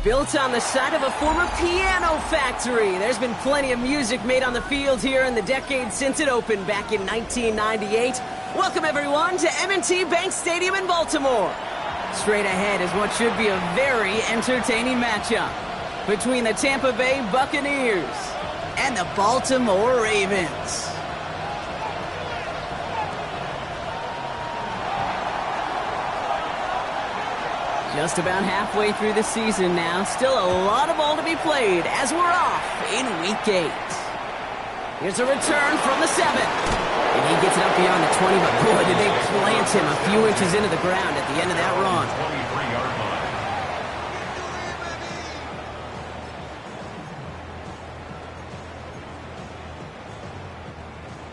Built on the site of a former piano factory, there's been plenty of music made on the field here in the decades since it opened back in 1998. Welcome, everyone, to M&T Bank Stadium in Baltimore. Straight ahead is what should be a very entertaining matchup between the Tampa Bay Buccaneers and the Baltimore Ravens. Just about halfway through the season now. Still a lot of ball to be played as we're off in Week 8. Here's a return from the 7. And he gets it up beyond the 20, but boy, did they plant him a few inches into the ground at the end of that run.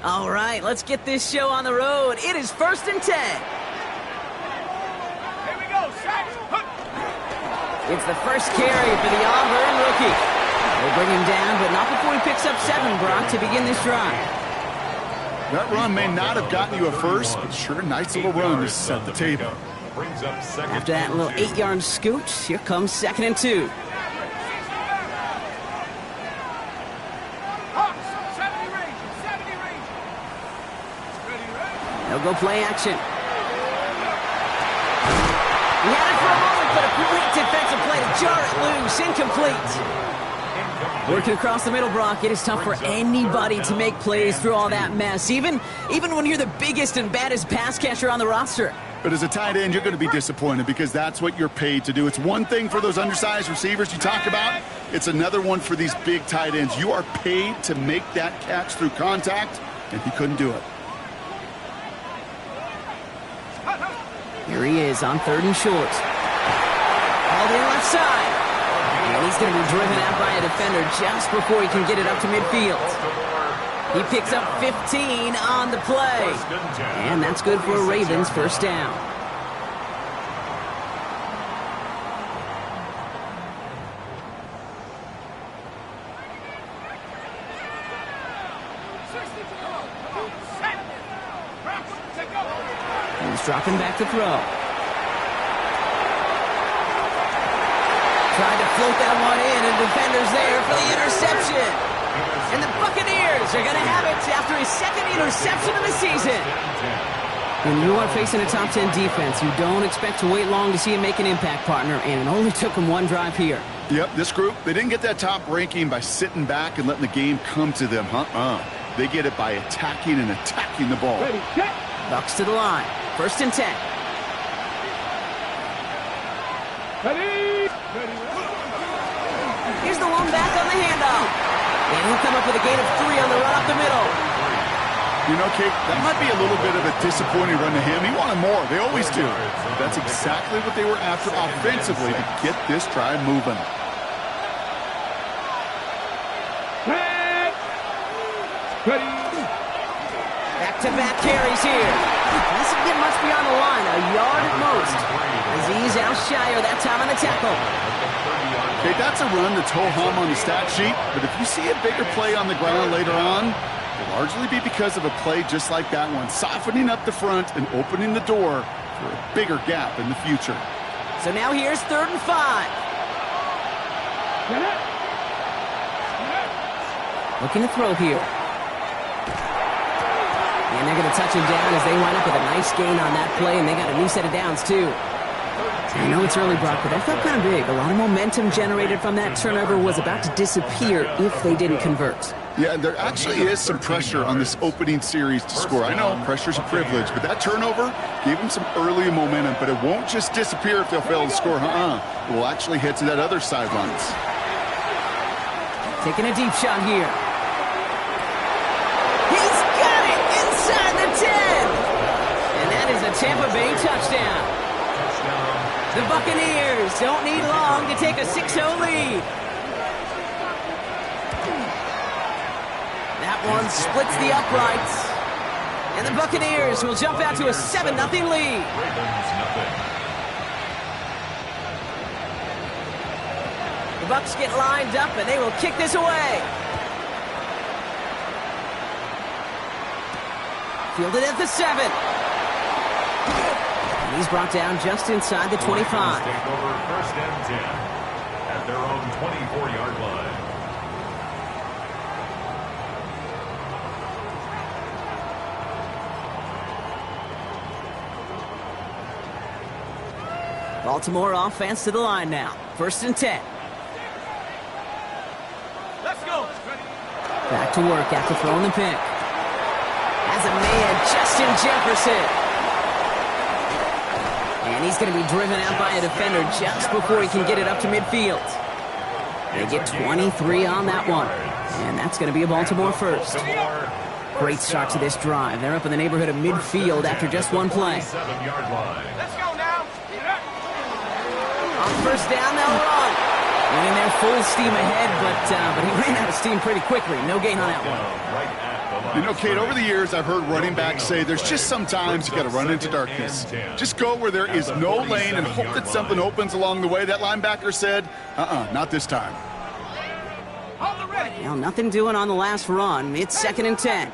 All right, let's get this show on the road. It is 1st and 10. It's the first carry for the Auburn rookie. They bring him down, but not before he picks up 7, Brock, to begin this drive. That run may not have gotten you a first, but sure, nice little run to set the table. After that little 8-yard scoot, here comes 2nd and 2. They'll go play action. He had it for a moment, but a great defensive play to jar it loose. Incomplete. Working across the middle, Brock, it is tough for anybody to make plays through all that mess, even when you're the biggest and baddest pass catcher on the roster. But as a tight end, you're going to be disappointed because that's what you're paid to do. It's one thing for those undersized receivers you talk about. It's another one for these big tight ends. You are paid to make that catch through contact, and he couldn't do it. Here he is on 3rd and short. Called in left side. And he's going to be driven out by a defender just before he can get it up to midfield. He picks up 15 on the play. And that's good for a Ravens first down. He's dropping back to throw. Tried to float that one in, and defender's there for the interception. And the Buccaneers are going to have it after his 2nd interception of the season. When you are facing a top 10 defense, you don't expect to wait long to see him make an impact, partner, and it only took him 1 drive here. Yep, this group, they didn't get that top ranking by sitting back and letting the game come to them. They get it by attacking the ball. Bucks to the line. 1st and 10. Here's the one back on the handoff. And he'll come up with a gain of 3 on the run up the middle. You know, Kate, that might be a little bit of a disappointing run to him. He wanted more. They always do. That's exactly what they were after offensively to get this drive moving. Back-to-back carries here. Doesn't get much beyond the line, a yard at most. Azeez Al-Shaair that time on the tackle. Okay, that's a run that's ho-hum on the stat sheet, but if you see a bigger play on the ground later on, it'll largely be because of a play just like that one, softening up the front and opening the door for a bigger gap in the future. So now here's 3rd and 5. Looking to throw here. And they're going to touch him down as they wind up with a nice gain on that play, and they got a new set of downs, too. I know it's early, Brock, but that felt kind of big. A lot of momentum generated from that turnover was about to disappear if they didn't convert. Yeah, there actually is some pressure on this opening series to score. I know pressure's a privilege, but that turnover gave them some early momentum, but it won't just disappear if they'll fail to score. It will actually head to that other sidelines. Taking a deep shot here. He's got it inside the 10. And that is a Tampa Bay touchdown. The Buccaneers don't need long to take a 6-0 lead. That one splits the uprights. And the Buccaneers will jump out to a 7-0 lead. The Bucs get lined up, and they will kick this away. Fielded at the 7. And he's brought down just inside the 25. at their own 24-yard line. Baltimore offense to the line now. 1st and 10. Let's go. Back to work after throwing the pick. Has a man, Justin Jefferson. And he's going to be driven out by a defender just before he can get it up to midfield. They get 23 on that one. And that's going to be a Baltimore first. Great start to this drive. They're up in the neighborhood of midfield after just one play. Let's go now. On 1st down, they'll run. Running there full steam ahead, but he ran out of steam pretty quickly. No gain on that one. You know, Kate, over the years, I've heard running backs say there's just sometimes you got to run into darkness. Just go where there is no lane and hope that something opens along the way. That linebacker said, not this time. Well, nothing doing on the last run. It's 2nd and 10.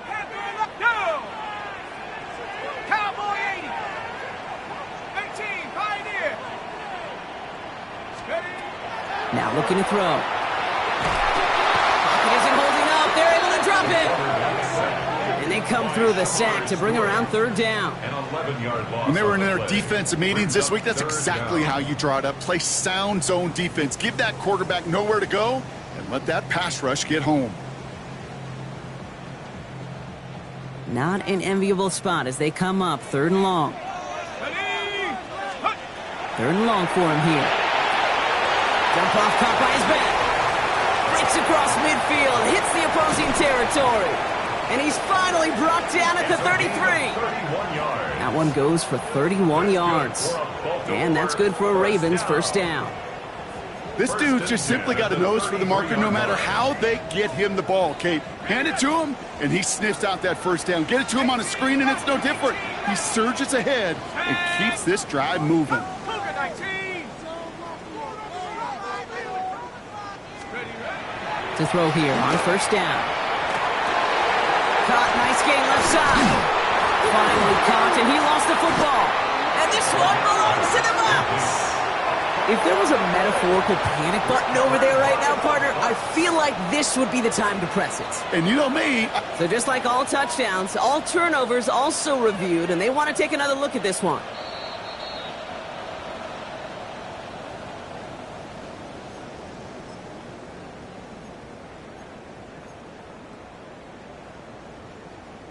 Cowboy 80. 18, Pioneer. Now looking to throw. Pocket isn't holding up. They're able to drop it. And they come through the sack to bring around 3rd down. When they were in their defensive meetings this week, that's exactly how you draw it up. Play sound zone defense. Give that quarterback nowhere to go and let that pass rush get home. Not an enviable spot as they come up 3rd and long. 3rd and long for him here. Jump off caught by his back. Breaks across midfield, hits the opposing territory. And he's finally brought down at the 33. That one goes for 31 yards. And that's good for a Ravens 1st down. This dude just simply got a nose for the marker no matter how they get him the ball, Kate. Hand it to him, and he sniffs out that 1st down. Get it to him on a screen, and it's no different. He surges ahead and keeps this drive moving. To throw here on 1st down. Caught, nice gain left side. Finally caught, and he lost the football. And this one belongs to the Bucs. If there was a metaphorical panic button over there right now, partner, I feel like this would be the time to press it. And you know me. So just like all touchdowns, all turnovers also reviewed, and they want to take another look at this one.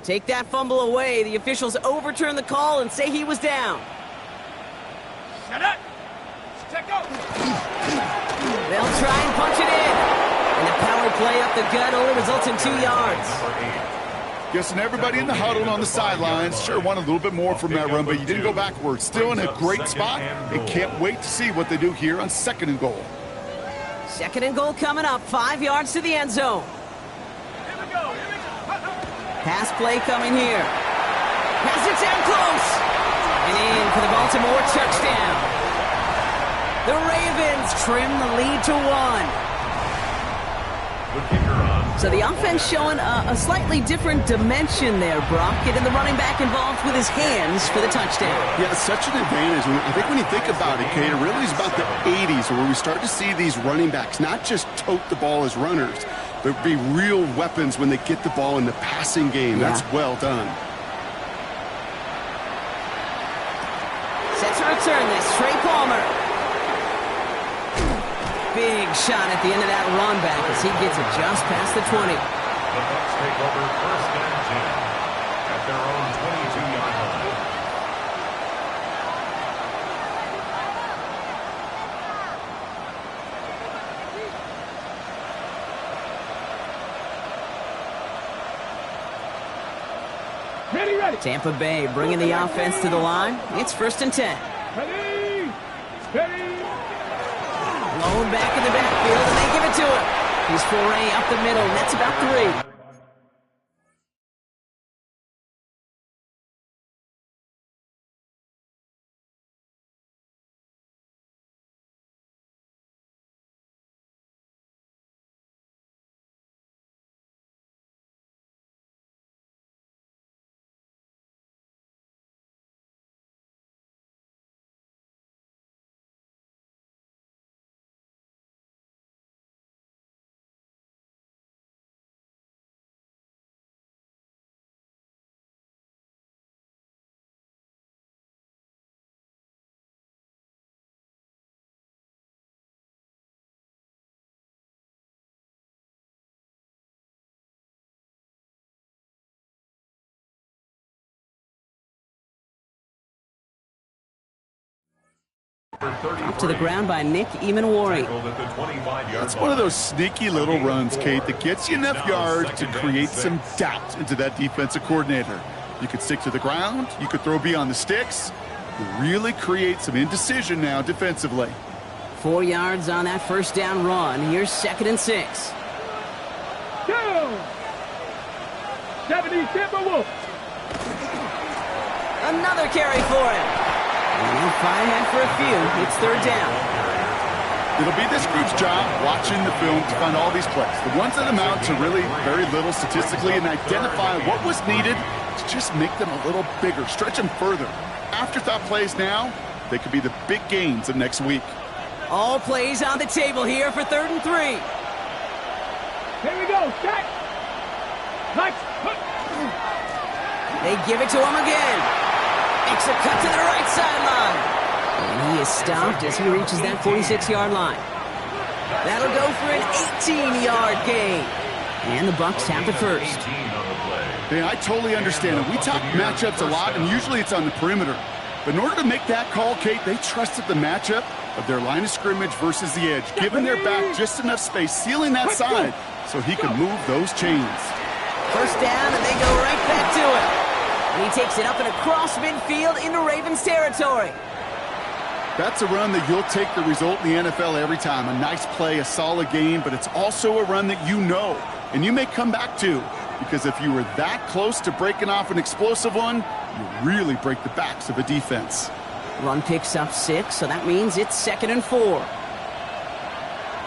Take that fumble away. The officials overturn the call and say he was down. Shut up. They'll try and punch it in. And the power play up the gut only results in 2 yards. Guessing everybody in the huddle on the sidelines sure wanted a little bit more from that run, but you didn't go backwards. Still in a great spot and can't wait to see what they do here on 2nd and goal. 2nd and goal coming up. 5 yards to the end zone. Pass play coming here. Pass it down close. And in for the Baltimore touchdown. The Ravens trim the lead to 1. So the offense showing a slightly different dimension there, Brock. Getting the running back involved with his hands for the touchdown. Yeah, it's such an advantage. I think when you think about it, Kate, it really is about the 80s where we start to see these running backs not just tote the ball as runners, but be real weapons when they get the ball in the passing game. Yeah. That's well done. Set to return this, Trey Palmer. Big shot at the end of that run back as he gets it just past the 20. The Bucs take over 1st and 10 at their own 22-yard line. Ready. Tampa Bay bringing the offense to the line. It's 1st and 10. Ready. Blown back in the backfield, and they give it to him. He's foray up the middle. That's about 3. Up to the ground by Nick Eamon-Wari. That's one of those sneaky little runs, Kate, that gets you enough yards to create some doubt into that defensive coordinator. You could stick to the ground. You could throw beyond the sticks. You really create some indecision now defensively. 4 yards on that first down run. Here's 2nd and 6. Go! 70 Timberwolves. Another carry for him. And he'll find ahead for a few. It's 3rd down. It'll be this group's job watching the film to find all these plays. The ones that amount to really very little statistically and identify what was needed to just make them a little bigger, stretch them further. Afterthought plays now, they could be the big gains of next week. All plays on the table here for 3rd and 3. Here we go. Stack. Let's put. They give it to him again. Makes a cut to the right sideline. And he is stopped as he reaches that 46-yard line. That'll go for an 18-yard gain. And the Bucs have it first. Hey, I totally understand it. We talk matchups a lot, and usually it's on the perimeter. But in order to make that call, Kate, they trusted the matchup of their line of scrimmage versus the edge, giving their back just enough space, sealing that side so he can move those chains. First down, and they go right back to it. And he takes it up and across midfield into Ravens territory. That's a run that you'll take the result in the NFL every time. A nice play, a solid game, but it's also a run that you know, and you may come back to. Because if you were that close to breaking off an explosive one, you really break the backs of a defense. Run picks up 6, so that means it's 2nd and 4.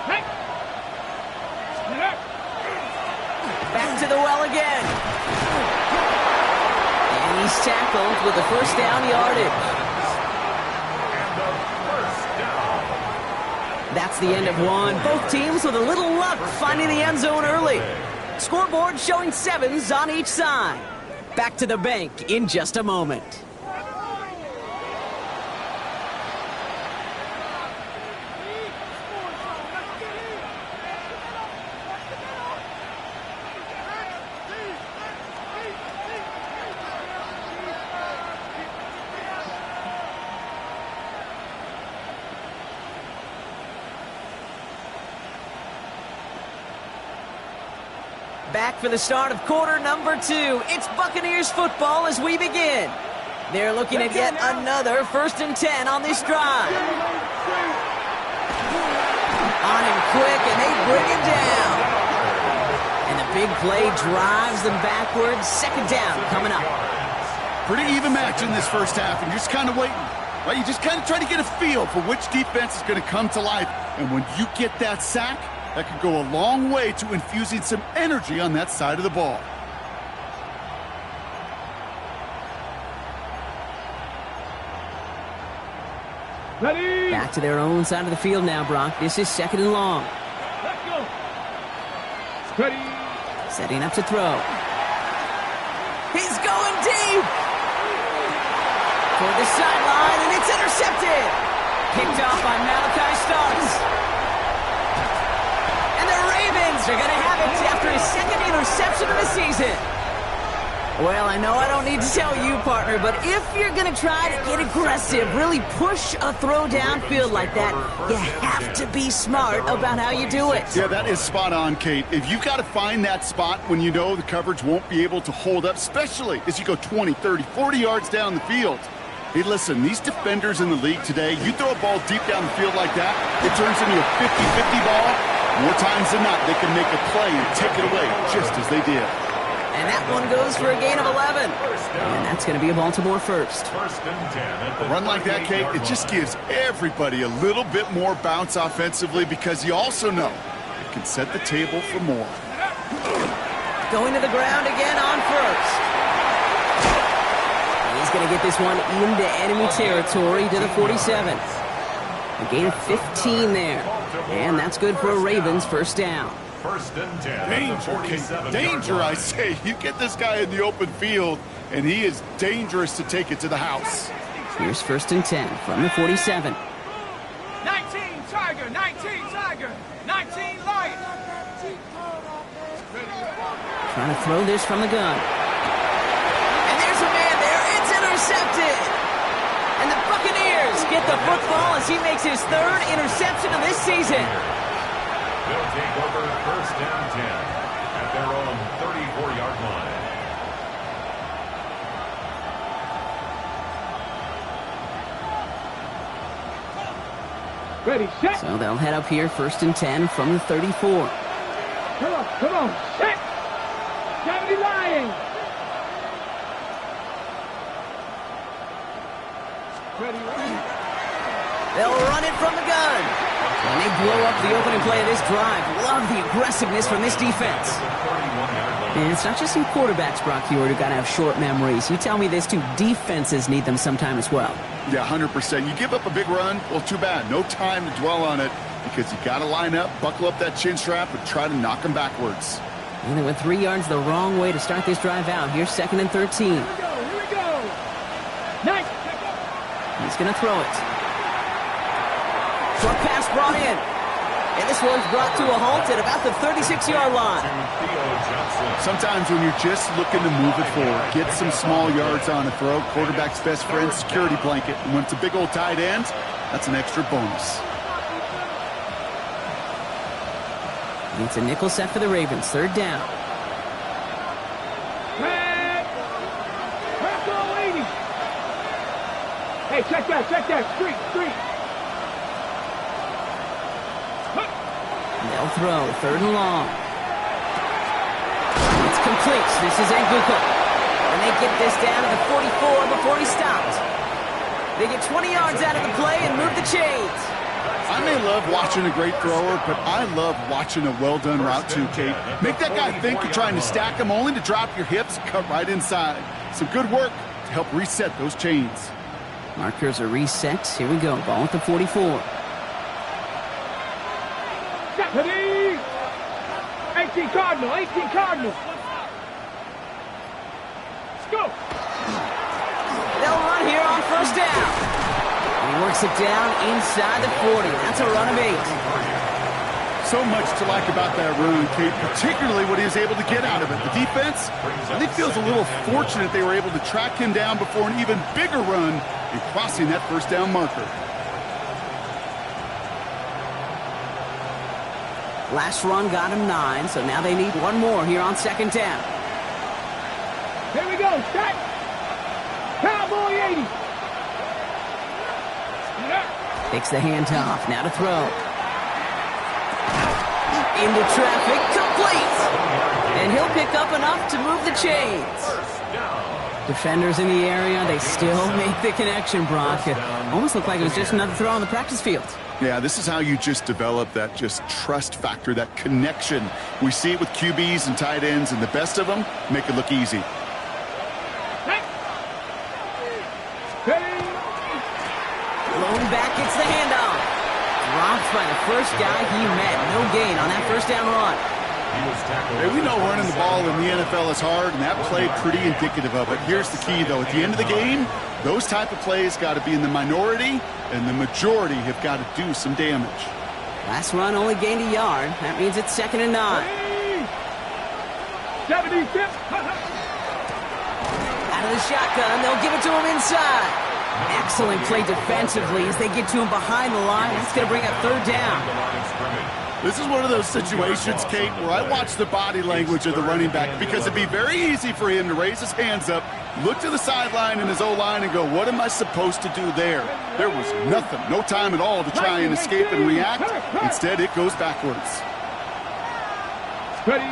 Hey. Back to the well again. And he's tackled with the first down yardage. That's the end of one. Both teams with a little luck finding the end zone early. Scoreboard showing 7s on each side. Back to the bank in just a moment. Back for the start of quarter number 2. It's Buccaneers football as we begin. They're looking at yet another 1st and 10 on this drive. On him quick, and they bring him down. And the big play drives them backwards. 2nd down coming up. Pretty even match in this first half, and you're just kind of waiting. Right? You just kind of try to get a feel for which defense is going to come to life. And when you get that sack, that could go a long way to infusing some energy on that side of the ball. Ready. Back to their own side of the field now, Brock. This is 2nd and long. Let's go. Ready. Setting up to throw. He's going deep. For the sideline, and it's intercepted. Picked off by Malachi Starks. They're going to have it after his 2nd interception of the season. Well, I know I don't need to tell you, partner, but if you're going to try to get aggressive, really push a throw downfield like that, you have to be smart about how you do it. Yeah, that is spot on, Kate. If you've got to find that spot when you know the coverage won't be able to hold up, especially as you go 20, 30, 40 yards down the field. Hey, listen, these defenders in the league today, you throw a ball deep down the field like that, it turns into a 50-50 ball. More times than not, they can make a play and take it away just as they did. And that one goes for a gain of 11. And that's going to be a Baltimore first. A run like that, Kate, it just gives everybody a little bit more bounce offensively because you also know it can set the table for more. Going to the ground again on first. He's going to get this one into enemy territory to the 47. A gain of 15 there. And that's good for a Ravens first down. 1st and 10. Danger, Kate. Danger, I say. You get this guy in the open field, and he is dangerous to take it to the house. Here's 1st and 10 from the 47. 19 Tiger, 19 Tiger, 19 Lion. Trying to throw this from the gun. And there's a man there. It's intercepted. And the Buccaneers get the football as he makes his third interception of this season. They'll take over first down 10 at their own 34-yard line. Ready, set. So they'll head up here first and 10 from the 34. Come on, set. 70 Lions. Ready. They'll run it from the gun. And they blow up the opening play of this drive. Love the aggressiveness from this defense. And it's not just some quarterbacks, Brock Huard, who got to have short memories. You tell me this too, defenses need them sometime as well. Yeah, 100%. You give up a big run, well, too bad. No time to dwell on it because you got to line up, buckle up that chin strap, and try to knock them backwards. And they went 3 yards the wrong way to start this drive out. Here's second and 13. Here we go. Nice. He's going to throw it. Short pass brought in. And this one's brought to a halt at about the 36-yard line. Sometimes when you're just looking to move it forward, get some small yards on a throw, quarterback's best friend, security blanket. And when it's a big old tight end, that's an extra bonus. It's a nickel set for the Ravens. Third down. Red. Red 80. Hey, check that. Street. They'll throw. Third and long. It's complete. This is Nguko. And they get this down to the 44 before he stopped. They get 20 yards out of the play and move the chains. I may love watching a great thrower, but I love watching a well-done route too, Kate. Make that guy think you're trying to stack him only to drop your hips and cut right inside. Some good work to help reset those chains. Markers are reset. Here we go. Ball at the 44. Ready. 18 Cardinal. Let's go. They'll run here on first down. He works it down inside the 40. That's a run of 8. So much to like about that run, Kate, particularly what he was able to get out of it. The defense, I think, feels a little fortunate they were able to track him down before an even bigger run and crossing that first down marker. Last run got him 9, so now they need one more here on second down. Here we go. Set. Cowboy 80. Takes the handoff. Now to throw. Into traffic. Complete. And he'll pick up enough to move the chains. Defenders in the area, they still make the connection, Brock. It almost looked like it was just another throw on the practice field. Yeah, this is how you just develop that just trust factor, that connection. We see it with QBs and tight ends, and the best of them make it look easy. Lone back gets the handoff. Dropped by the first guy he met. No gain on that first down run. Hey, we know running the ball in the NFL is hard, and that play pretty indicative of it. Here's the key, though. At the end of the game, those type of plays got to be in the minority, and the majority have got to do some damage. Last run only gained a yard. That means it's second and 9. 76. Out of the shotgun, they'll give it to him inside. Excellent play defensively as they get to him behind the line. That's going to bring up third down. This is one of those situations, Kate, where I watch the body language of the running back because it'd be very easy for him to raise his hands up, look to the sideline in his O-line and go, what am I supposed to do there? There was nothing, no time at all to try and escape and react. Instead, it goes backwards. They'll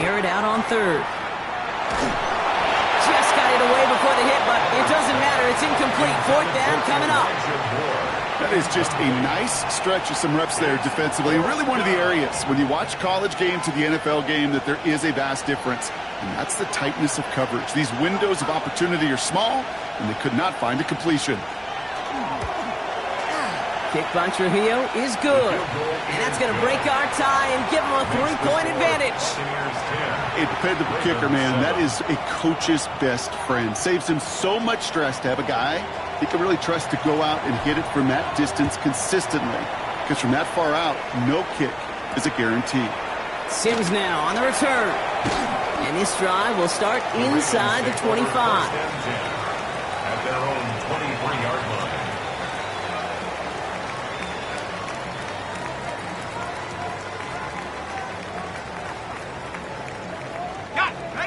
air it out on third. Just got it away before the hit, but it doesn't matter. It's incomplete. Fourth down coming up. That is just a nice stretch of some reps there defensively. And really one of the areas, when you watch college game to the NFL game, that there is a vast difference. And that's the tightness of coverage. These windows of opportunity are small, and they could not find a completion. Kick by Trujillo is good. And that's going to break our tie and give them a 3-point advantage. A dependable kicker, man. That is a coach's best friend. Saves him so much stress to have a guy he can really trust to go out and hit it from that distance consistently. Because from that far out, no kick is a guarantee. Sims now on the return. And this drive will start inside the 25. At their own 23-yard line.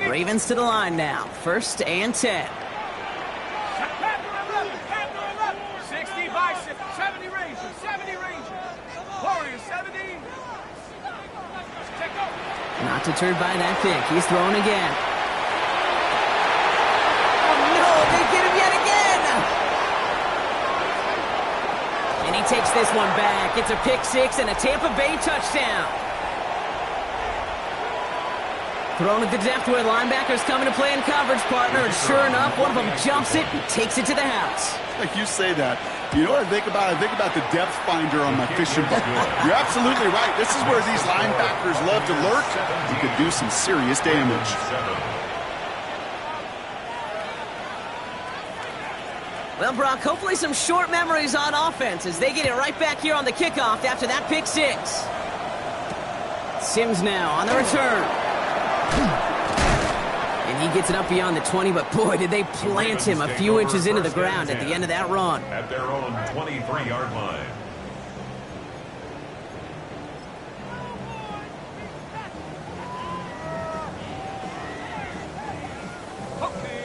Ravens to the line now. 1st and 10. Panther 11, Panther 11. 60 bicep, 70 Ranger, 70 Ranger. Warrior 70. Check out. Not deterred by that pick. He's throwing again. Oh, no, they get him yet again. And he takes this one back. It's a pick six and a Tampa Bay touchdown. Thrown at the depth where linebackers coming to play in coverage, partner, and sure enough, one of them jumps it and takes it to the house. Like you say that. You know what I think about? I think about the depth finder on my fishing boat. You're absolutely right. This is where these linebackers love to lurk. You could do some serious damage. Well, Brock, hopefully some short memories on offense as they get it right back here on the kickoff after that pick six. Sims now on the return. And he gets it up beyond the 20, but boy, did they plant him a few inches into the ground at the end of that run. At their own 23-yard line.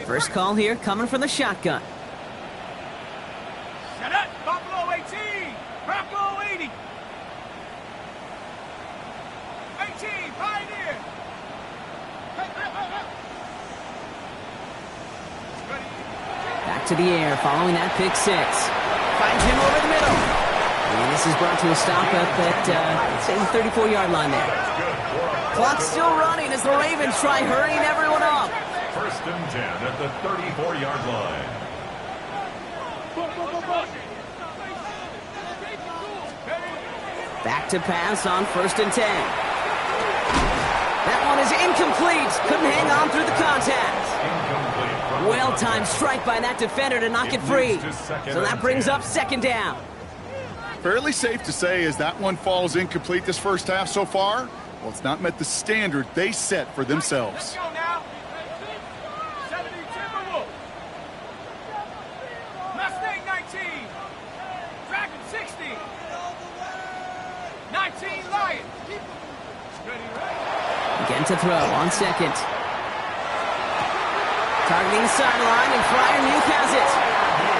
First call here coming from the shotgun. Set up. Buffalo 18. Buffalo 80. 18. Pioneer. Back to the air following that pick six. Finds him over the middle. And this is brought to a stop up at, say, the 34-yard line there. Clock's still running as the Ravens try hurrying everyone up. 1st and 10 at the 34-yard line. Back to pass on 1st and 10. That one is incomplete. Couldn't hang on through the contact. Well-timed strike by that defender to knock it free. So that brings up 2nd down. Fairly safe to say as that one falls incomplete this first half so far, well, it's not met the standard they set for themselves. Let's go now. 70 Timberwolves. Mustang 19. Dragon 60. 19 Lion. Ready, right? Again to throw on 2nd. Targeting the sideline, and Freiermuth has it.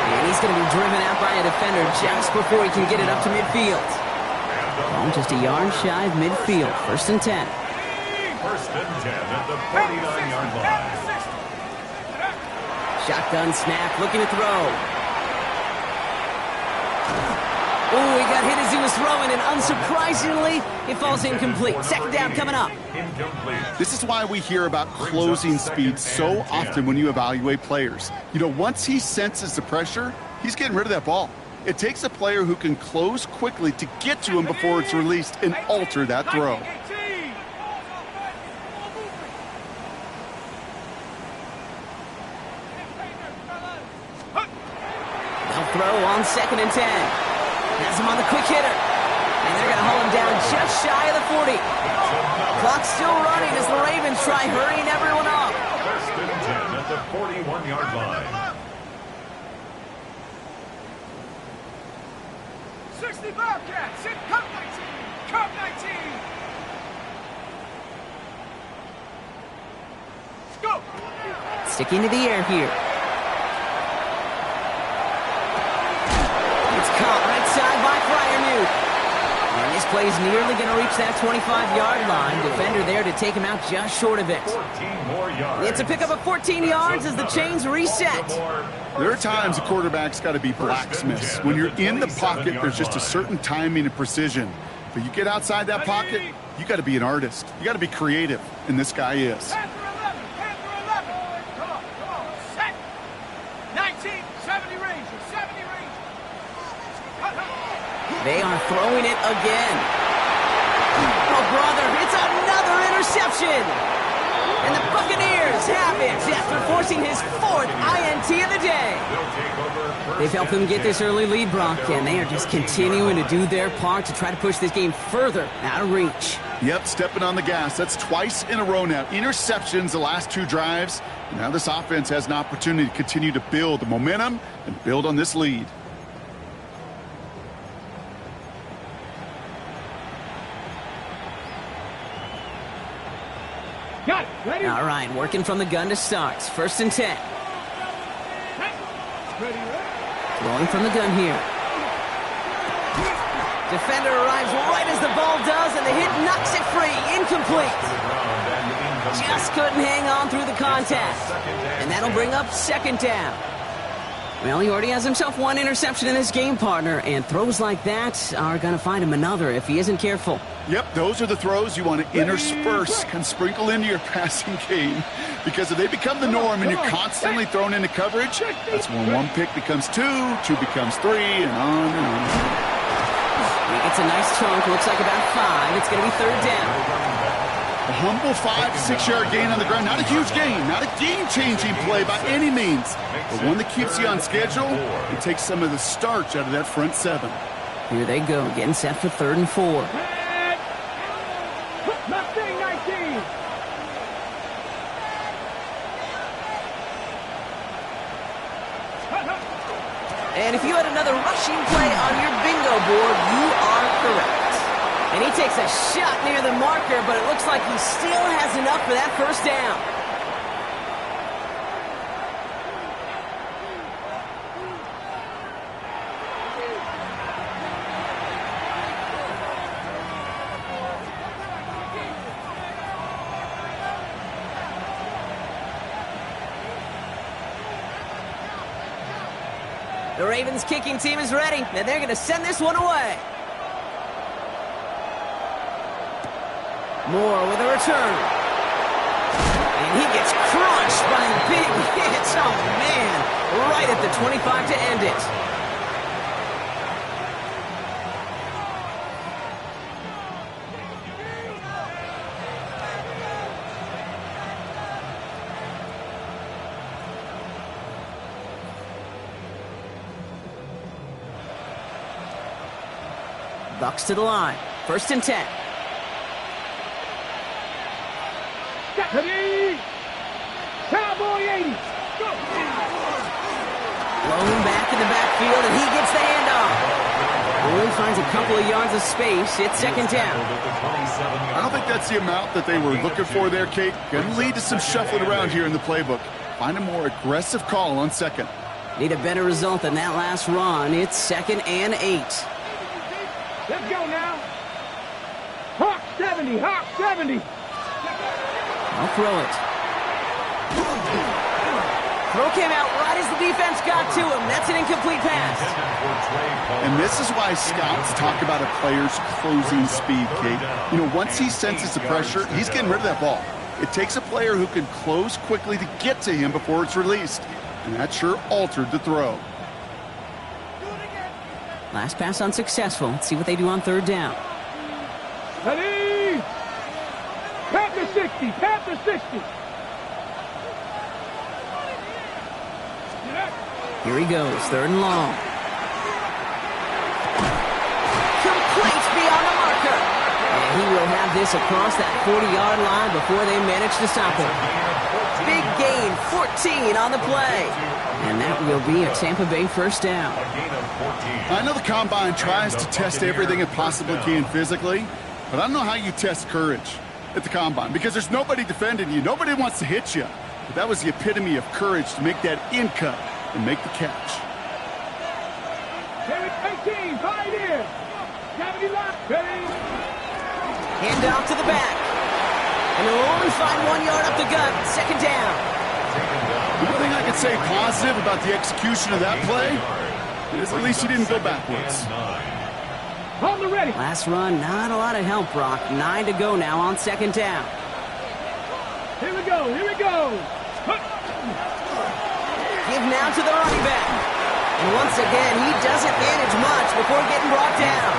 And he's going to be driven out by a defender just before he can get it up to midfield. Ball just a yard shy of midfield. 1st and 10. 1st and 10 at the 49-yard line. Shotgun snap, looking to throw. Oh, he got hit as he was throwing, and unsurprisingly, it falls incomplete. 2nd down coming up. This is why we hear about closing speed so often when you evaluate players. You know, once he senses the pressure, he's getting rid of that ball. It takes a player who can close quickly to get to him before it's released and alter that throw. They'll throw on 2nd and 10. Has him on the quick hitter. And they're going to hold him down just shy of the 40. Clock's still running as the Ravens try hurrying everyone up. 1st and 10 at the 41-yard line. 60 Bobcats. Hit Cup 19. Cup 19. Let's go. Sticking to the air here. It's caught right side by Freiermuth. And this play is nearly going to reach that 25-yard line. Defender there to take him out just short of it. 14 more yards. It's a pickup of 14 yards as the chains reset. There are times a quarterback's got to be blacksmiths. When you're in the pocket, there's just a certain timing and precision. But you get outside that pocket, you got to be an artist. You got to be creative, and this guy is. Panther 11. Panther 11. Come on. Set. 19. 70 Ranger. 70 Ranger. They are throwing it again. Oh, brother, it's another interception. And the Buccaneers have it after forcing his 4th INT of the day. They've helped them get this early lead, Brock, and they are just continuing to do their part to try to push this game further out of reach. Yep, stepping on the gas. That's twice in a row now. Interceptions the last 2 drives. Now this offense has an opportunity to continue to build the momentum and build on this lead. Got it. Ready? All right, working from the gun to start. 1st and 10. Ready, ready. Throwing from the gun here. Defender arrives right as the ball does, and the hit knocks it free. Incomplete. Just couldn't hang on through the contact. And that'll bring up 2nd down. Well, he already has himself 1 interception in his game, partner, and throws like that are going to find him another if he isn't careful. Yep, those are the throws you want to intersperse and sprinkle into your passing game. Because if they become the norm and you're constantly thrown into coverage, that's when 1 pick becomes 2, 2 becomes 3, and on and on. He gets a nice chunk, looks like about 5. It's going to be 3rd down. A humble 5 to 6 yard gain on the ground. Not a huge gain, not a game-changing play by any means, but one that keeps you on schedule and takes some of the starch out of that front 7. Here they go, getting set for 3rd and 4. Mustang 19. And if you had another rushing play on your bingo board, you are correct. And he takes a shot near the marker, but it looks like he still has enough for that 1st down. The Ravens kicking team is ready, and they're going to send this one away. Moore with a return. And he gets crushed by a big hit. Oh, man. Right at the 25 to end it. Bucks to the line. 1st and 10. Ready? Cowboy 80. Go. Blown back in the backfield, and he gets the handoff. Only finds a couple of yards of space. It's 2nd down. I don't think that's the amount that they were looking for there, Kate. Going to lead to some shuffling around here in the playbook. Find a more aggressive call on 2nd. Need a better result than that last run. It's 2nd and 8. Let's go now. Hawk 70. Hawk 70. I'll throw it. Throw came out right as the defense got to him. That's an incomplete pass. And this is why scouts talk about a player's closing speed, Kate. You know, once he senses the pressure, he's getting rid of that ball. It takes a player who can close quickly to get to him before it's released. And that sure altered the throw. Last pass unsuccessful. Let's see what they do on 3rd down. Ready? Panther 60. Panther 60. Here he goes. 3rd and long. Complete beyond the marker. And he will have this across that 40-yard line before they manage to stop him. Big gain, 14 on the play. And that will be a Tampa Bay 1st down. I know the Combine tries to test everything it possibly can physically, but I don't know how you test courage at the Combine because there's nobody defending you. Nobody wants to hit you. But that was the epitome of courage to make that in cut and make the catch. Here it 18. Right here. Gravity lock. Ready? Hand off to the back. And they'll only find 1 yard up the gut. 2nd down. The only thing I could say positive about the execution of that play is at least he didn't go backwards. On the ready. Last run, not a lot of help, Brock. 9 to go now on 2nd down. Here we go. Here we go. Give now to the running back. And once again, he doesn't manage much before getting brought down.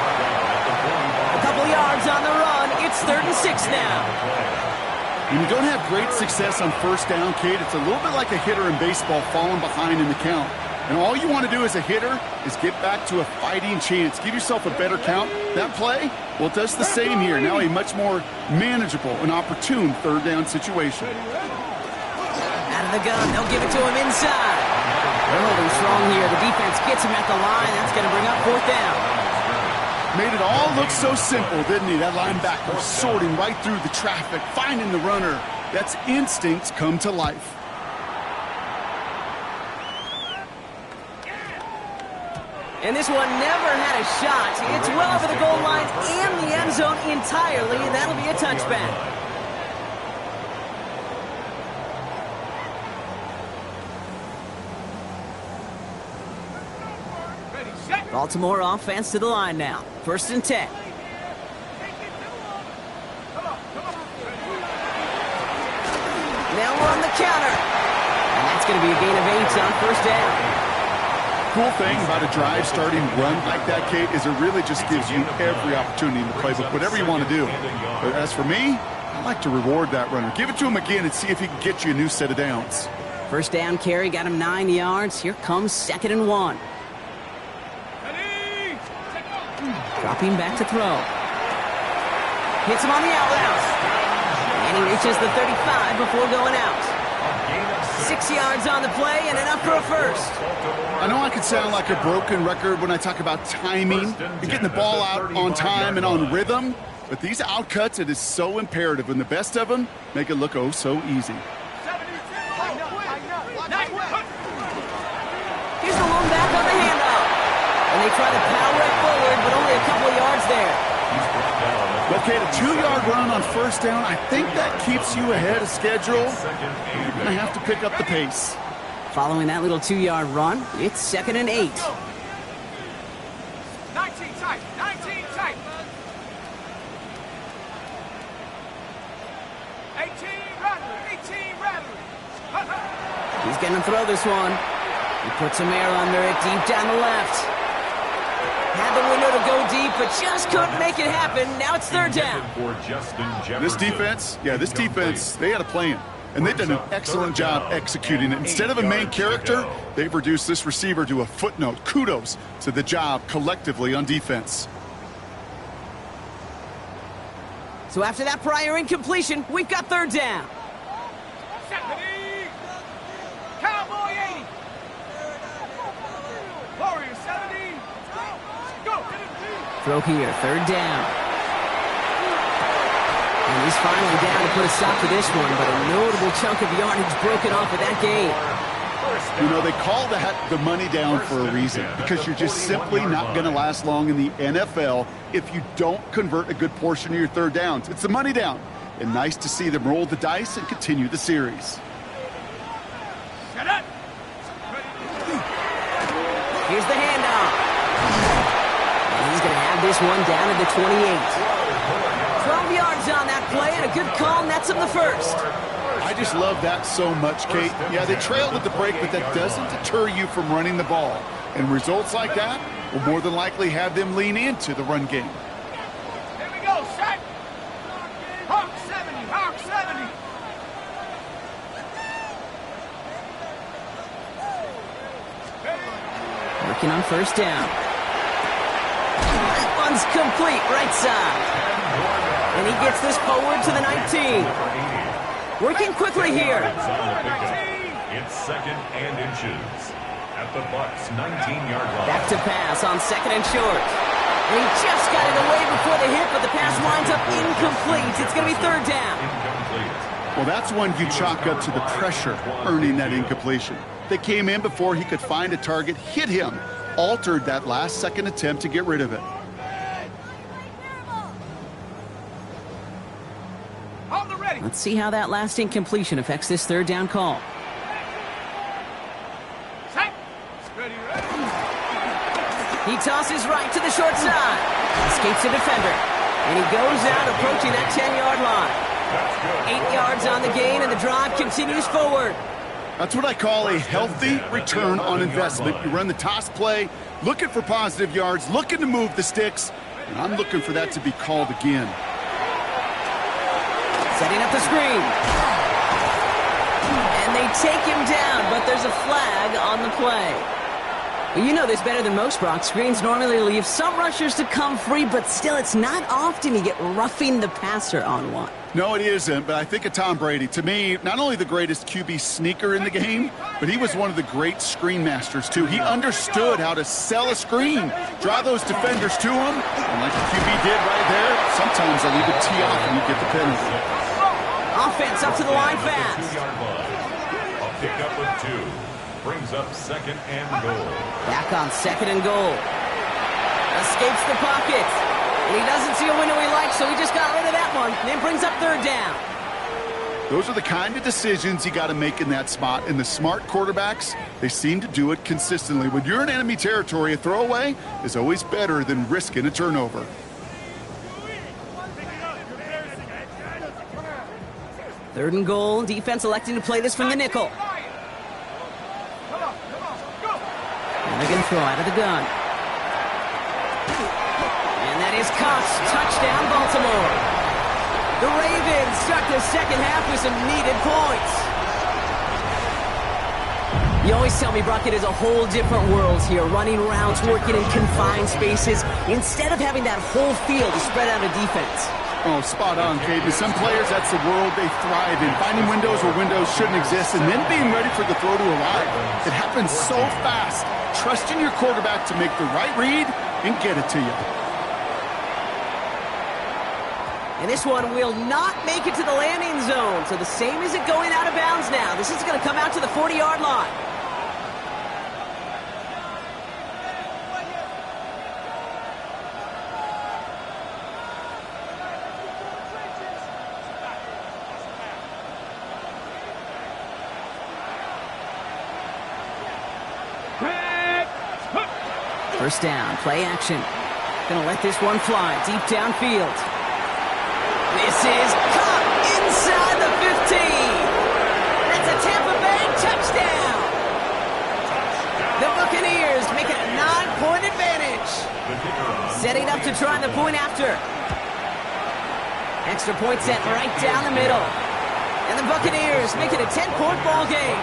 A couple yards on the run. It's 3rd and 6 now. When you don't have great success on 1st down, Kate, it's a little bit like a hitter in baseball falling behind in the count. And all you want to do as a hitter is get back to a fighting chance. Give yourself a better count. That play, well, it does the same here. Now a much more manageable and opportune 3rd down situation. Out of the gun, they'll give it to him inside. They're holding strong here. The defense gets him at the line. That's going to bring up 4th down. Made it all look so simple, didn't he? That linebacker sorting right through the traffic, finding the runner. That's instincts come to life. And this one never had a shot. It's well over the goal line and the end zone entirely. That'll be a touchback. Baltimore offense to the line now. 1st and 10. Now we're on the counter. And that's going to be a gain of 8 on 1st down. Cool thing about a drive starting run like that, Kate, is it really just gives you every opportunity in the playbook, whatever you want to do. But as for me, I like to reward that runner. Give it to him again and see if he can get you a new set of downs. 1st down carry got him 9 yards. Here comes 2nd and 1. Dropping back to throw. Hits him on the out route. And he reaches the 35 before going out. 6 yards on the play and enough for a first. I know I could sound like a broken record when I talk about timing and getting the ball out on time and on rhythm, but these outcuts, it is so imperative, and the best of them make it look oh so easy. Here's the lone back on the handoff. And they try to power it forward, but only a couple of yards there. Okay, a 2-yard run on 1st down. I think that keeps you ahead of schedule. You're going to have to pick up the pace. Following that little 2-yard run, it's 2nd and 8. 19 tight, 19 tight. 18 rattling. He's going to throw this one. He puts some air under it deep down the left. Had the window to go deep, but just couldn't make it happen. Now it's 3rd down. This defense, they had a plan. And they've done an excellent job executing it. Instead of a main character, they've reduced this receiver to a footnote. Kudos to the job collectively on defense. So after that prior incompletion, we've got 3rd down. Cowboy 80. Warrior 70. Go. Throw here, 3rd down. And he's finally down to put a stop to this one, but a notable chunk of yardage broken off of that game. You know, they call that the money down for a reason, because you're just simply not going to last long in the NFL if you don't convert a good portion of your 3rd downs. It's the money down. And nice to see them roll the dice and continue the series. Shut up. Here's the handoff. And he's going to have this one down at the 28. 12 yards on that play, and a good call nets him the first. I just love that so much, Kate. Yeah, they trailed at the break, but that doesn't deter you from running the ball. And results like that will more than likely have them lean into the run game. Here we go, set. Hawk 70, Hawk 70. Working on 1st down. That one's complete, right side. And he gets this forward to the 19. Working quickly here. It's 2nd and inches at the Bucs 19-yard line. Back to pass on 2nd and short. And he just got it away before the hit, but the pass winds up incomplete. It's going to be 3rd down. Incomplete. Well, that's one you chalk up to the pressure earning that incompletion. They came in before he could find a target, hit him, altered that last-second attempt to get rid of it. Let's see how that last incompletion affects this 3rd down call. He tosses right to the short side. Escapes a defender. And he goes out approaching that 10-yard line. 8 yards on the gain, and the drive continues forward. That's what I call a healthy return on investment. You run the toss play, looking for positive yards, looking to move the sticks, and I'm looking for that to be called again. Setting up the screen. And they take him down, but there's a flag on the play. Well, you know this better than most, Brock. Screens normally leave some rushers to come free, but still, it's not often you get roughing the passer on one. No, it isn't, but I think of Tom Brady. To me, not only the greatest QB sneaker in the game, but he was one of the great screen masters, too. He understood how to sell a screen, draw those defenders to him, and like the QB did right there, sometimes they'll even tee off and you get the penalty. Offense up to the line fast. 32-yard line. A pickup of 2. Brings up 2nd and goal. Back on 2nd and goal. Escapes the pocket. And he doesn't see a window he likes, so he just got rid of that one. And then brings up 3rd down. Those are the kind of decisions you got to make in that spot. And the smart quarterbacks, they seem to do it consistently. When you're in enemy territory, a throwaway is always better than risking a turnover. 3rd and goal. Defense electing to play this from the nickel. And they're going to throw out of the gun. And that is Cox. Touchdown, Baltimore. The Ravens start the second half with some needed points. You always tell me, Brock, it is a whole different world here. Running routes, working in confined spaces, instead of having that whole field to spread out a defense. Oh, spot on, Kate. To some players, that's the world they thrive in. Finding windows where windows shouldn't exist and then being ready for the throw to arrive. It happens so fast. Trusting your quarterback to make the right read and get it to you. And this one will not make it to the landing zone. So the same as it going out of bounds now. This is going to come out to the 40-yard line. First down, play action. Gonna let this one fly deep downfield. This is caught inside the 15. That's a Tampa Bay touchdown. The Buccaneers make it a 9-point advantage. Setting up to try the point after. Extra point set right down the middle. And the Buccaneers make it a 10-point ball game.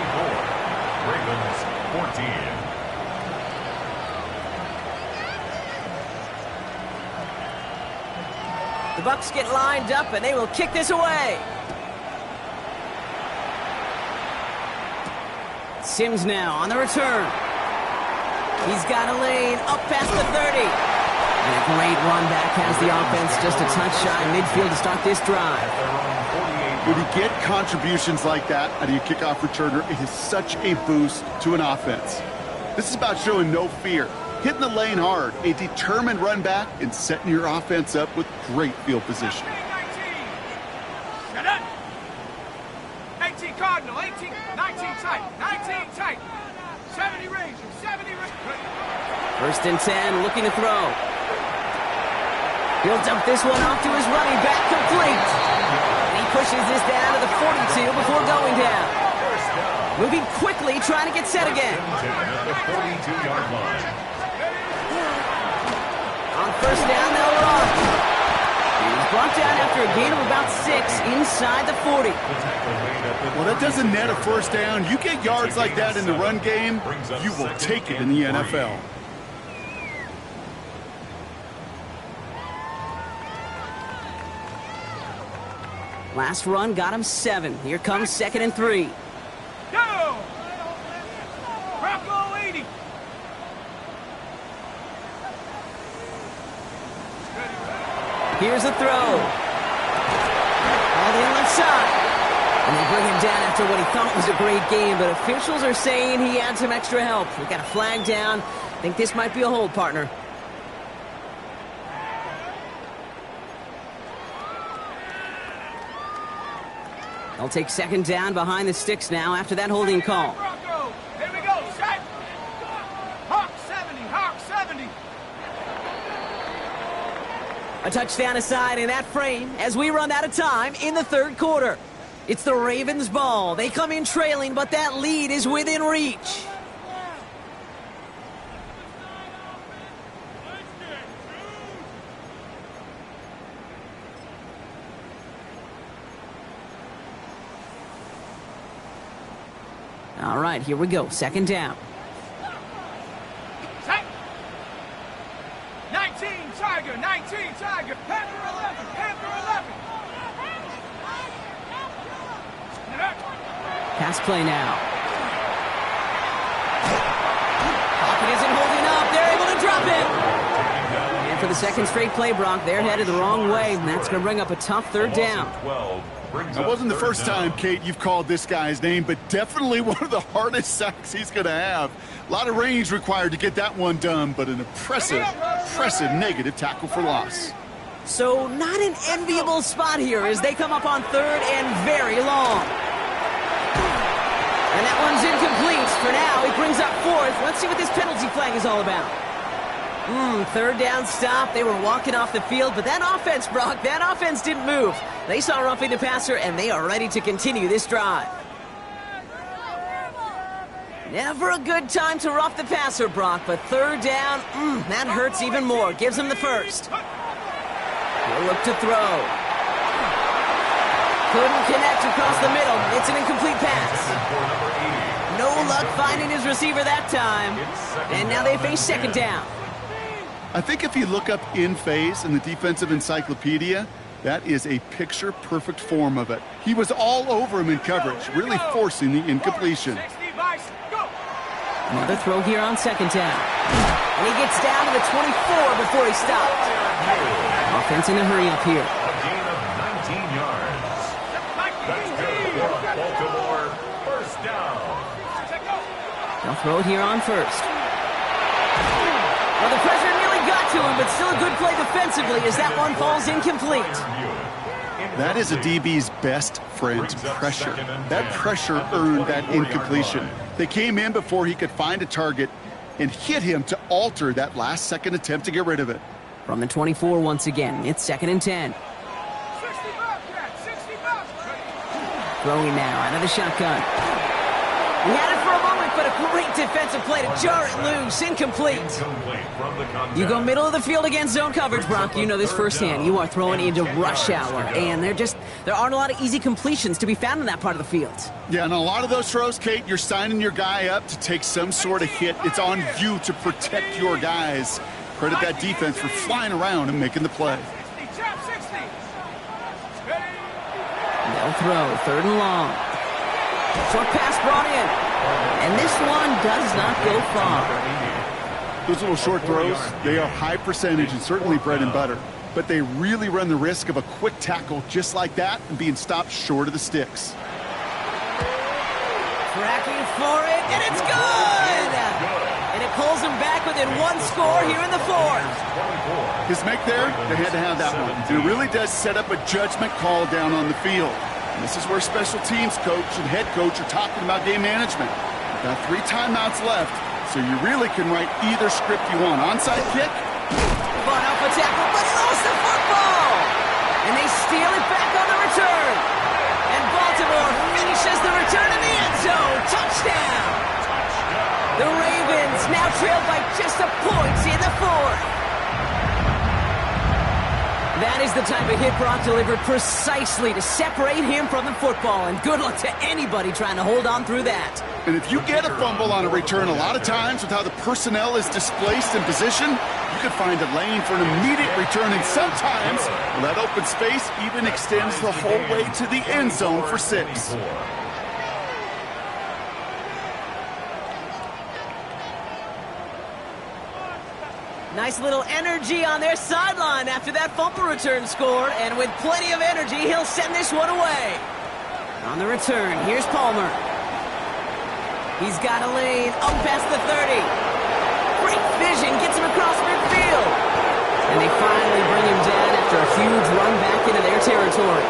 Ravens 14. The Bucs get lined up, and they will kick this away. Sims now on the return. He's got a lane up past the 30. And a great run back has the offense just a touch shy midfield to start this drive. When you get contributions like that out of your kickoff returner, it is such a boost to an offense. This is about showing no fear. Hitting the lane hard, a determined run back, and setting your offense up with great field position. 18 Cardinal, 18, 19 tight, 19 tight. 70 Ranger, 70 Ranger. First and 10, looking to throw. He'll dump this one off to his running back, complete. And he pushes this down to the 42 before going down. Moving quickly, trying to get set again. The 42-yard line. On first down, they'll run. He's brought down after a gain of about 6 inside the 40. Well, that doesn't net a first down. You get yards like that in the run game, you will take it in the NFL. Last run got him 7. Here comes 2nd and 3. Go! Bronco 80. Here's a throw. All the way left side. And they bring him down after what he thought was a great game, but officials are saying he had some extra help. We got a flag down. I think this might be a hold, partner. They'll take 2nd down behind the sticks now after that holding call. Bronco, here we go, set. Hawk 70, Hawk 70. A touchdown aside in that frame as we run out of time in the 3rd quarter. It's the Ravens' ball. They come in trailing, but that lead is within reach. All right, here we go. 2nd down. Set. 19 Tiger, 19 Tiger. Panther 11, Panther 11. Pass play now. Pocket isn't holding up. They're able to drop it. And for the 2nd straight play, Brock, they're headed the wrong way. And that's going to bring up a tough 3rd down. 12, That wasn't the first time, Kate, you've called this guy's name, but definitely one of the hardest sacks he's going to have. A lot of range required to get that one done, but an impressive negative tackle for loss. So not an enviable spot here as they come up on third and very long. And that one's incomplete. For now, he brings up fourth. Let's see what this penalty flag is all about. Third down stop. They were walking off the field, but that offense, Brock, that offense didn't move. They saw roughing the passer, and they are ready to continue this drive. Never a good time to rough the passer, Brock, but third down, that hurts even more. Gives him the first. He'll look to throw. Couldn't connect across the middle. It's an incomplete pass. No luck finding his receiver that time. And now they face second down. I think if you look up in phase in the defensive encyclopedia, that is a picture-perfect form of it. He was all over him in coverage, really forcing the incompletion. Another throw here on second down. And he gets down to the 24 before he stopped. Offense in a hurry up here. A gain of 19 yards. That's good for Baltimore. First down. They'll throw it here on first. Well, the pressure nearly got to him, but still a good play defensively as that one falls incomplete. That is a DB's best friend, pressure. That pressure earned that incompletion. They came in before he could find a target and hit him to alter that last-second attempt to get rid of it. From the 24 once again, it's 2nd and 10. Throwing now out of the shotgun. He had it for a moment, but a great defensive play to jar it loose. Incomplete. You go middle of the field against zone coverage, Brock. You know this firsthand. You are throwing into rush hour, and there aren't a lot of easy completions to be found in that part of the field. Yeah, and a lot of those throws, Kate, you're signing your guy up to take some sort of hit. It's on you to protect your guys. Credit that defense for flying around and making the play. They'll throw, 3rd and long. Short pass brought in. And this one does not go far. Those little short throws, they are high percentage and certainly bread and butter. But they really run the risk of a quick tackle just like that and being stopped short of the sticks. Tracking for it, and it's good! And it pulls him back within one score here in the 4th. His make there, they had to have that one. It really does set up a judgment call down on the field. And this is where special teams coach and head coach are talking about game management. You've got 3 timeouts left, so you really can write either script you want. Onside kick. Fought out for tackle, but he lost the football! And they steal it back on the return. And Baltimore finishes the return in the end zone. Touchdown! The Ravens now trailed by just a point in the 4th. That is the type of hit Brock delivered precisely to separate him from the football, and good luck to anybody trying to hold on through that. And if you get a fumble on a return, a lot of times with how the personnel is displaced in position, you could find a lane for an immediate return, and sometimes that open space even extends the whole way to the end zone for 6. Nice little energy on their sideline after that fumble return score, and with plenty of energy, he'll send this one away. On the return, here's Palmer. He's got a lane up past the 30. Great vision, gets him across midfield. And they finally bring him down after a huge run back into their territory.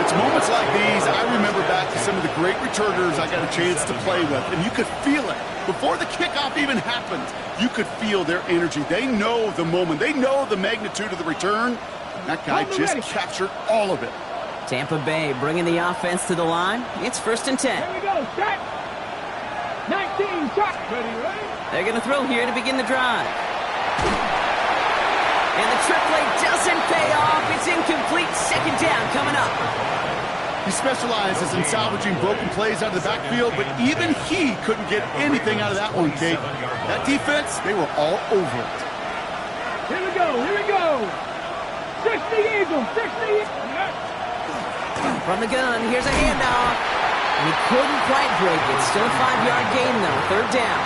It's moments like these I remember back to some of the great returners I got a chance to play with, and you could feel it. Before the kickoff even happened, you could feel their energy. They know the moment. They know the magnitude of the return. And that guy just captured all of it. Tampa Bay bringing the offense to the line. It's 1st and 10. Here we go, set. 19, shot. Ready. They're going to throw here to begin the drive. And the trick play doesn't pay off. It's incomplete. 2nd down coming up. He specializes in salvaging broken plays out of the backfield, but even he couldn't get anything out of that one, Kate. That defense, they were all over it. Here we go. 60 Eagles, 60. From the gun, here's a handoff. And he couldn't quite break it. Still a 5-yard gain, though. 3rd down.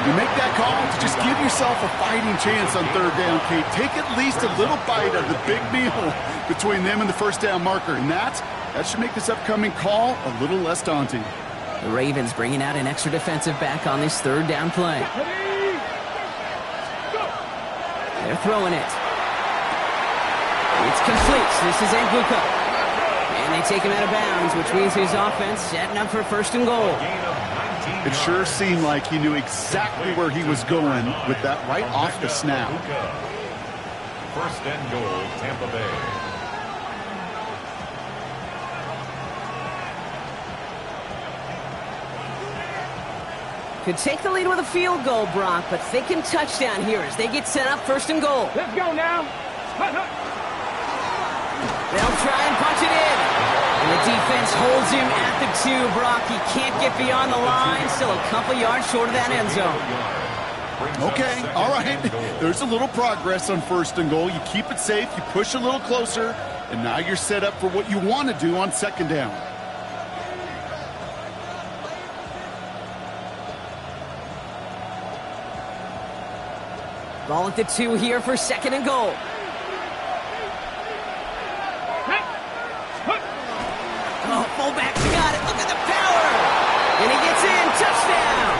You make that call to just give yourself a fighting chance on third down, Kate. Take at least a little bite of the big meal between them and the first down marker. And that should make this upcoming call a little less daunting. The Ravens bringing out an extra defensive back on this third down play. They're throwing it. It's complete. This is Egbuka. And they take him out of bounds, which means his offense setting up for first and goal. It sure seemed like he knew exactly where he was going with that right off the snap. First and goal, Tampa Bay. Could take the lead with a field goal, Brock, but thinking touchdown here as they get set up first and goal. Let's go now. They'll try and punch it in. And the defense holds him at the 2, Brock. He can't get beyond the line. Still a couple yards short of that end zone. Okay, all right. There's a little progress on first and goal. You keep it safe, you push a little closer, and now you're set up for what you want to do on second down. Ball at the 2 here for second and goal. Oh, fullback's got it. Look at the power. And he gets in. Touchdown.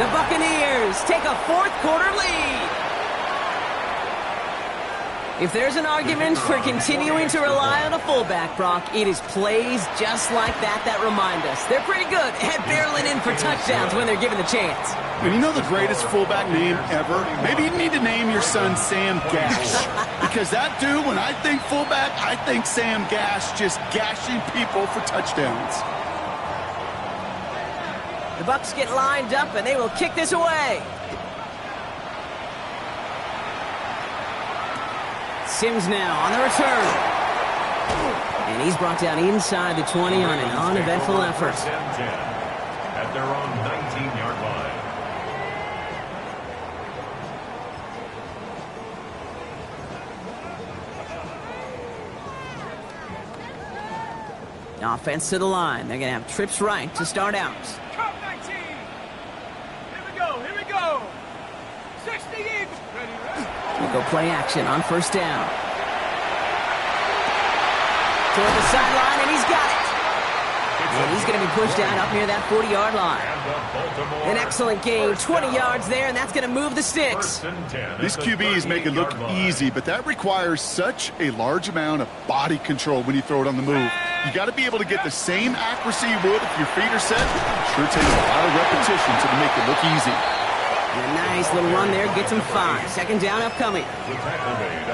The Buccaneers take a fourth-quarter lead. If there's an argument for continuing to rely on a fullback, Brock, it is plays just like that remind us. They're pretty good at barreling in for touchdowns when they're given the chance. And you know the greatest fullback name ever? Maybe you need to name your son Sam Gash. Because that dude, when I think fullback, I think Sam Gash just gashing people for touchdowns. The Bucs get lined up, and they will kick this away. Sims now on the return. And he's brought down inside the 20 on an uneventful effort. First and 10 at their own 19-yard line. Offense to the line. They're going to have trips right to start out. Come 19. Here we go. Here we go. 60 Eagles. Ready. We'll go play action on first down. Toward the sideline, and he's got it. And he's going to be pushed down up near that 40-yard line. An excellent gain, 20 yards there, and that's going to move the sticks. These QBs make it look easy, but that requires such a large amount of body control when you throw it on the move. You got to be able to get the same accuracy you would if your feet are set. It sure takes a lot of repetition to make it look easy. And a nice little run there gets him 5. Second down upcoming.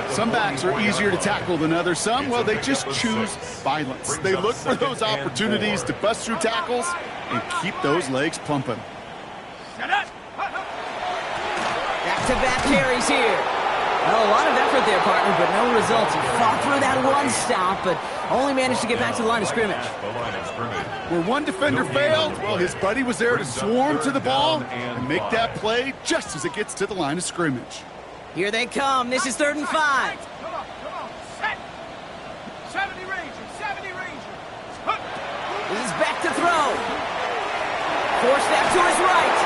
Some backs are easier to tackle than others. Some, well, they just choose violence. They look for those opportunities to bust through tackles and keep those legs pumping. Back-to-back carries here. Well, a lot of effort there, partner, but no results. He fought through that one stop, but only managed to get back to the line of scrimmage. Where one defender failed, well, his buddy was there to swarm to the ball and make that play just as it gets to the line of scrimmage. Here they come. This is 3rd and 5. Come on. Set. 70 Rangers. 70 Rangers. He's back to throw. 4 steps to his right.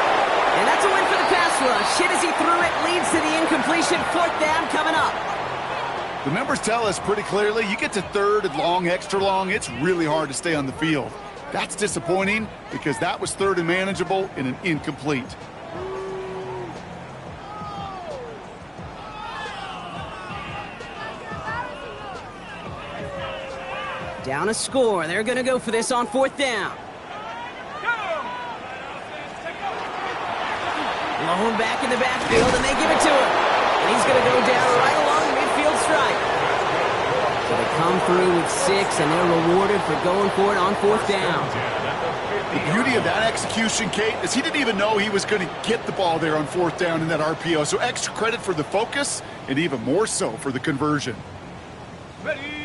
And that's a win for the pass rush. Hit as he threw it, leads to the incompletion. 4th down coming up. The numbers tell us pretty clearly, you get to 3rd and long, extra long, it's really hard to stay on the field. That's disappointing because that was 3rd and manageable and an incomplete. Down a score. They're going to go for this on 4th down. Lone back in the backfield, and they give it to him. And he's going to go down right along the midfield stripe. So they come through with 6, and they're rewarded for going for it on 4th down. The beauty of that execution, Kate, is he didn't even know he was going to get the ball there on 4th down in that RPO. So extra credit for the focus, and even more so for the conversion.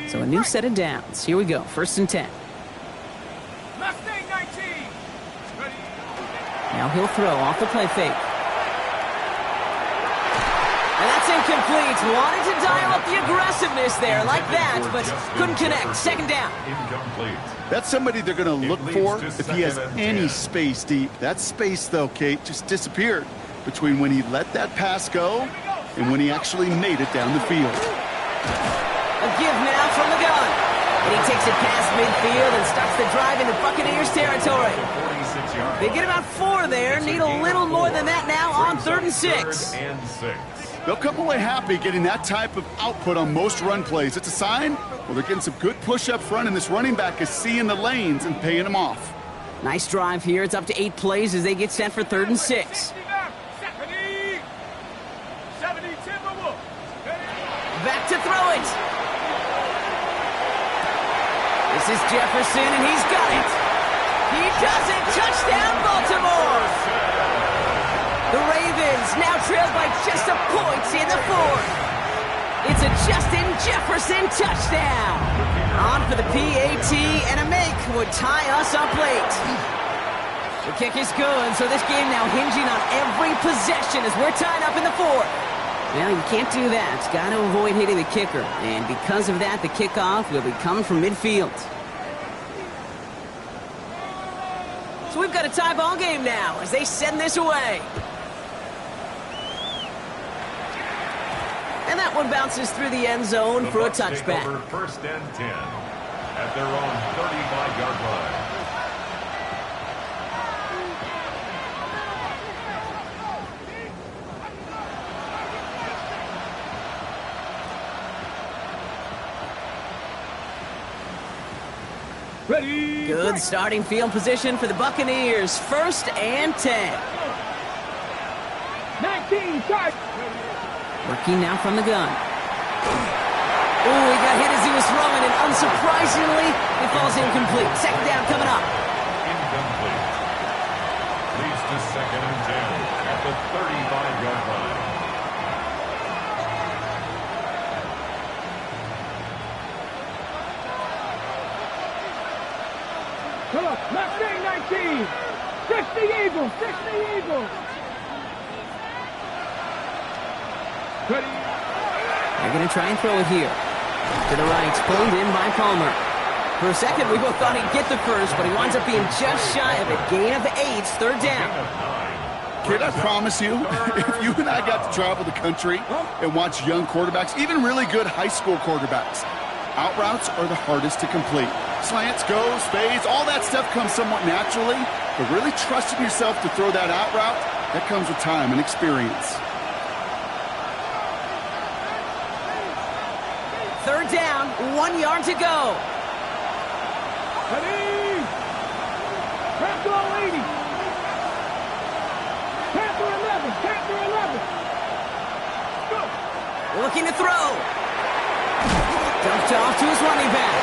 So a new set of downs. Here we go. 1st and 10. Mustang 19. Ready. Now he'll throw off the play fake. And that's incomplete. Wanted to dial up the aggressiveness there like that, but couldn't connect. Second down. Incomplete. That's somebody they're going to look for if he has any space deep. That space, though, Kate, just disappeared between when he let that pass go and when he actually made it down the field. A give now from the gun. And he takes it past midfield and starts the drive into Buccaneers territory. 46 yards. They get about 4 there. Need a little more than that now on 3rd and 6. Third and 6. They'll come away happy getting that type of output on most run plays. It's a sign, well, they're getting some good push up front, and this running back is seeing the lanes and paying them off. Nice drive here. It's up to 8 plays as they get set for 3rd and 6. 70 Timberwolves. Back to throw it. This is Jefferson, and he's got it. He does it. Touchdown, Baltimore. The Ravens now trailed by just a point in the 4th. It's a Justin Jefferson touchdown. On for the PAT, and a make would tie us up late. The kick is good, so this game now hinging on every possession as we're tied up in the 4th. Well, you can't do that. Got to avoid hitting the kicker. And because of that, the kickoff will be coming from midfield. So we've got a tie ball game now as they send this away. And that one bounces through the end zone for a touchback. Over 1st and 10 at their own 35-yard line. Ready. Good starting field position for the Buccaneers. 1st and 10. 19 charge. Working now from the gun. Oh, he got hit as he was throwing, and unsurprisingly, it falls incomplete. Second down coming up. Incomplete. Leads to 2nd and 10 at the 35-yard line. Come on, Mustang 19. 60 Eagles, 60 Eagles. Ready. They're going to try and throw it here. To the right, pulled in by Palmer. For a second, we both thought he'd get the first, but he winds up being just shy of it. Gain of 8, 3rd down. Kid, I promise you, if you and I got to travel the country and watch young quarterbacks, even really good high school quarterbacks, out routes are the hardest to complete. Slants, goes, fades, all that stuff comes somewhat naturally, but really trusting yourself to throw that out route, that comes with time and experience. 3rd down, 1 yard to go. Ready. Panther 80. Panther 11. Panther 11. Go. Looking to throw. Dumped off to his running back.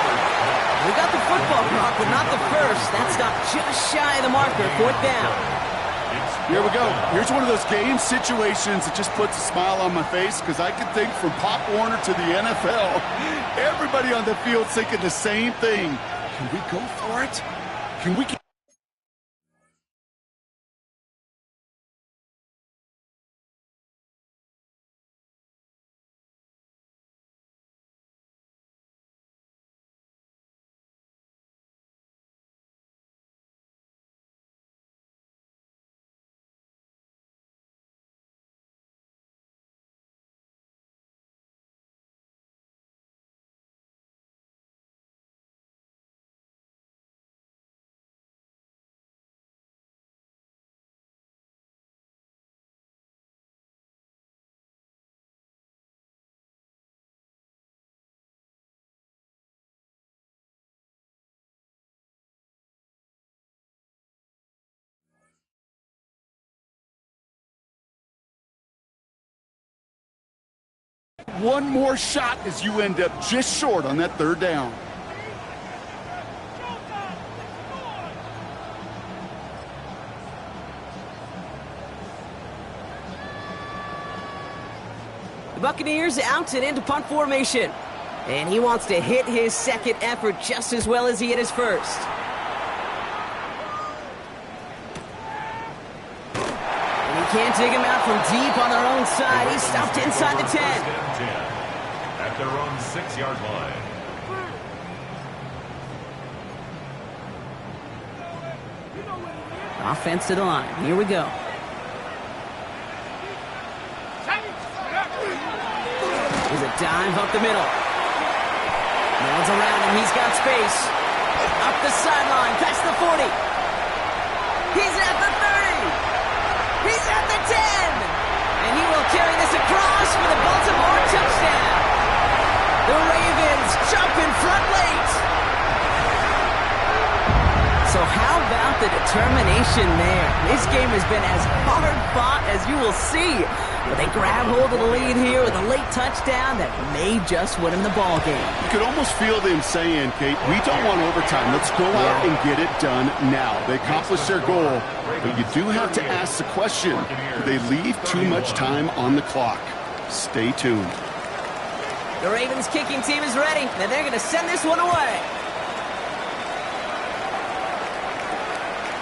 We got the football block, but not the first. That stopped just shy of the marker. 4th down. Here we go. Here's one of those game situations that just puts a smile on my face because I can think from Pop Warner to the NFL, everybody on the field thinking the same thing. Can we go for it? Can we get... One more shot as you end up just short on that 3rd down. The Buccaneers out and into punt formation. And he wants to hit his second effort just as well as he hit his first. And he can't dig him out from deep on their own side. He's stopped inside the 10. First and 10 at their own 6-yard line. Offense to the line. Here we go. Here's a dive up the middle. No one's around him. He's got space. Up the sideline, past the 40. He's at the 30. He's at the 10. And he will carry this across for the Baltimore touchdown. The Ravens jump in front late. So how about the determination there? This game has been as hard fought as you will see. But they grab hold of the lead here with a late touchdown that may just win them the ball game. You could almost feel them saying, Kate, we don't want overtime. Let's go out and get it done now. They accomplished their goal, but you do have to ask the question, do they leave too much time on the clock? Stay tuned. The Ravens kicking team is ready, and they're going to send this one away.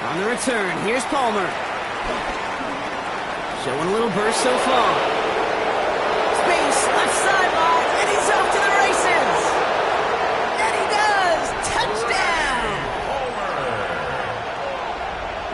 On the return, here's Palmer. Showing a little burst so far. Space, left sideline, and he's off to the races. And he does! Touchdown!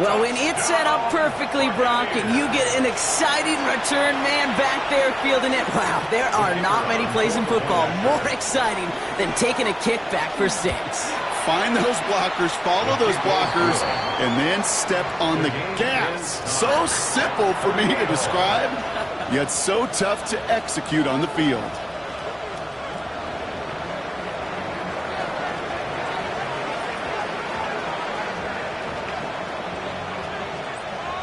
Well, when it's set up perfectly, Brock, and you get an exciting return man back there fielding it, wow, there are not many plays in football more exciting than taking a kick back for 6. Find those blockers, follow those blockers, and then step on the gas. So simple for me to describe, yet so tough to execute on the field.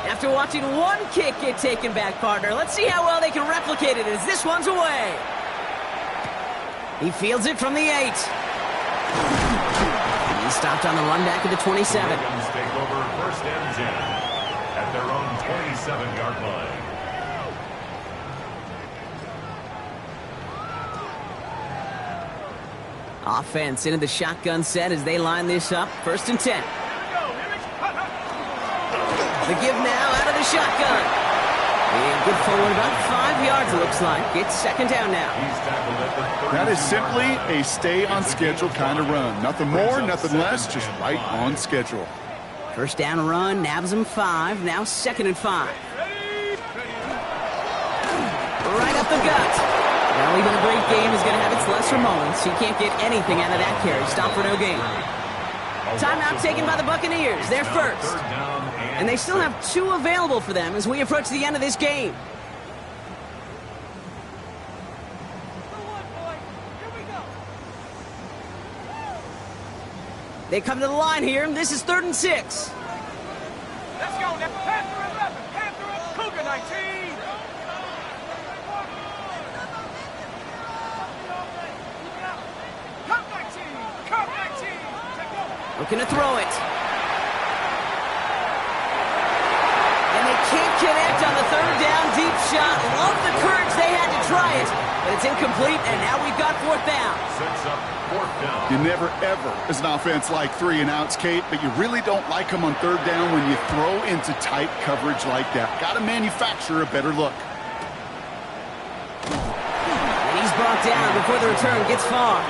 After watching one kick get taken back, partner, let's see how well they can replicate it as this one's away. He fields it from the 8. He stopped on the run back at the 27. Ravens take over first and 10 at their own 27-yard line. Offense into the shotgun set as they line this up. First and 10. The give now out of the shotgun. And good forward about 5 yards, it looks like. It's second down now. He's tackled at the 30. That is simply a stay-on-schedule kind of run. Nothing more, nothing less, just right on schedule. First down run, nabs him 5. Now second and 5. Right up the gut. Well, even a great game is going to have its lesser moments. He can't get anything out of that carry. Stop for no gain. Timeout taken by the Buccaneers. They're first. And they still have 2 available for them as we approach the end of this game. They come to the line here. This is 3rd and 6. Let's go. That's Panther 11. Panther 11. Cougar 19. Cup 19. Cup 19. Looking to throw it. And they can't connect on the 3rd down deep shot. Love the courage they had to try it. But it's incomplete, and now we've got 4th down. Sets up 4th down. You never, ever, as an offense, like 3 and outs, Kate, but you really don't like them on 3rd down when you throw into tight coverage like that. Got to manufacture a better look. And he's brought down before the return gets far.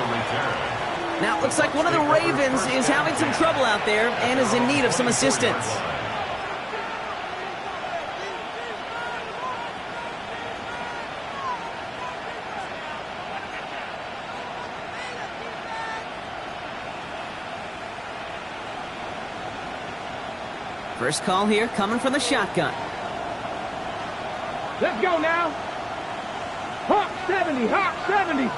Now, it looks like one of the Ravens is having some trouble out there and is in need of some assistance. First call here coming from the shotgun. Let's go now. Hawk 70. Hawk 70.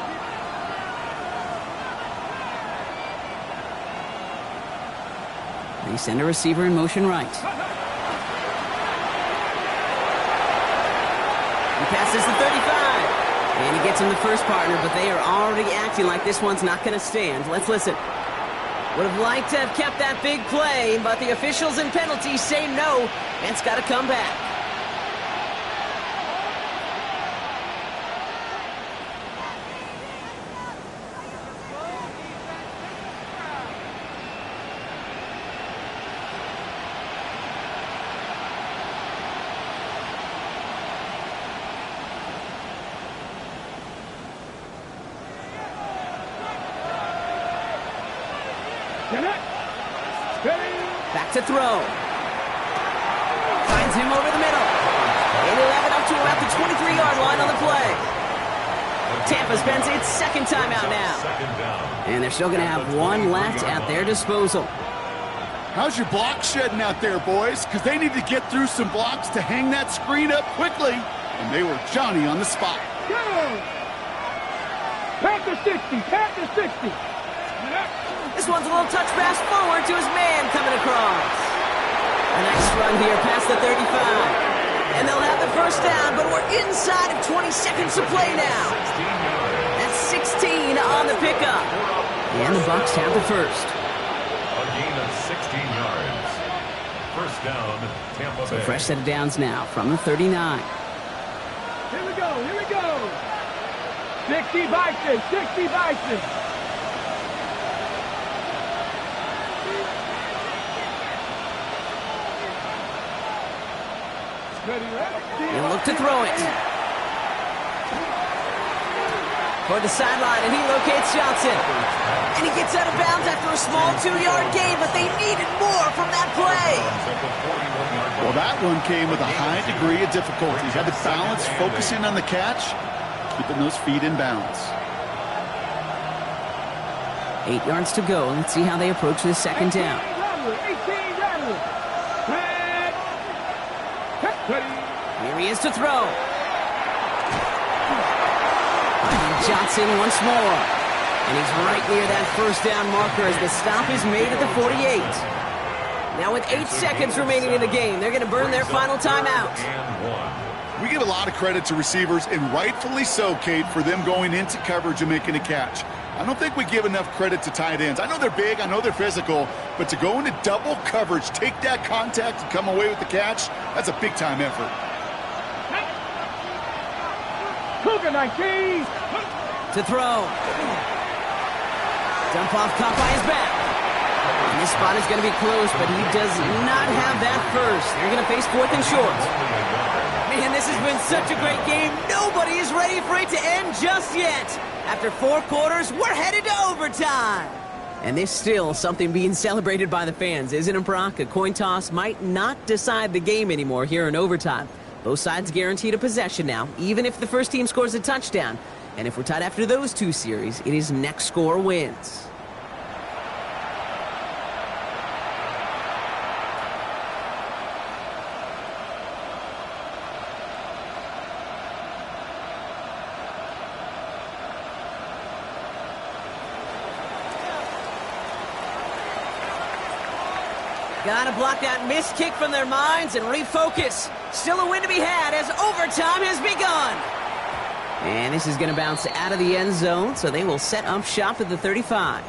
They send a receiver in motion right. He passes the 35. And he gets him the first partner, but they are already acting like this one's not going to stand. Let's listen. Would have liked to have kept that big play, but the officials and penalties say no, and it's got to come back. Back to throw. Finds him over the middle. And he'll have it up to about the 23-yard line on the play. Tampa spends its second timeout now. And they're still going to have one left at their disposal. How's your block shedding out there, boys? Because they need to get through some blocks to hang that screen up quickly. And they were Johnny on the spot. Pack to 60, pack to 60. This one's a little touch pass forward to his man coming across. A nice run here past the 35. And they'll have the first down, but we're inside of 20 seconds to play now. That's 16 on the pickup. And the Bucs have the first. A gain of 16 yards. First down, Tampa Bay. Fresh set of downs now from the 39. Here we go, here we go. 60 Bison, 60 Bison. He'll look to throw it. Toward the sideline, and he locates Johnson. And he gets out of bounds after a small 2-yard gain, but they needed more from that play. Well, that one came with a high degree of difficulty. He had to balance, focusing on the catch, keeping those feet in bounds. 8 yards to go. Let's see how they approach this second down. 18 Rattler. Here he is to throw. And Johnson once more. And he's right near that first down marker as the stop is made at the 48. Now with 8 seconds remaining in the game, they're going to burn their final timeout. We give a lot of credit to receivers, and rightfully so, Kate, for them going into coverage and making a catch. I don't think we give enough credit to tight ends. I know they're big, I know they're physical, but to go into double coverage, take that contact, and come away with the catch, that's a big-time effort. Cougar 19. To throw. Dump off caught by his back. And this spot is going to be close, but he does not have that first. They're going to face 4th and short. Man, this has been such a great game. Nobody is ready for it to end just yet. After 4 quarters, we're headed to overtime. And there's still something being celebrated by the fans, isn't it, Brock? A coin toss might not decide the game anymore here in overtime. Both sides guaranteed a possession now, even if the first team scores a touchdown. And if we're tied after those 2 series, it is next score wins. Gotta block that missed kick from their minds and refocus. Still a win to be had as overtime has begun. And this is going to bounce out of the end zone, so they will set up shop at the 35.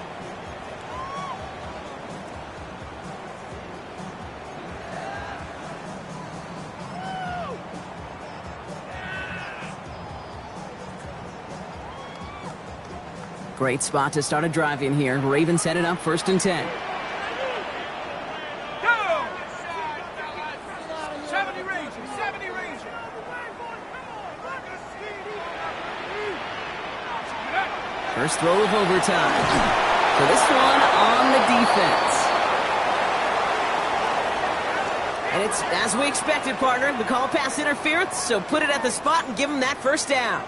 Great spot to start a drive in here. Ravens set it up 1st and 10. First throw of overtime. So this one on the defense. And it's as we expected, partner. We call pass interference, so put it at the spot and give them that first down.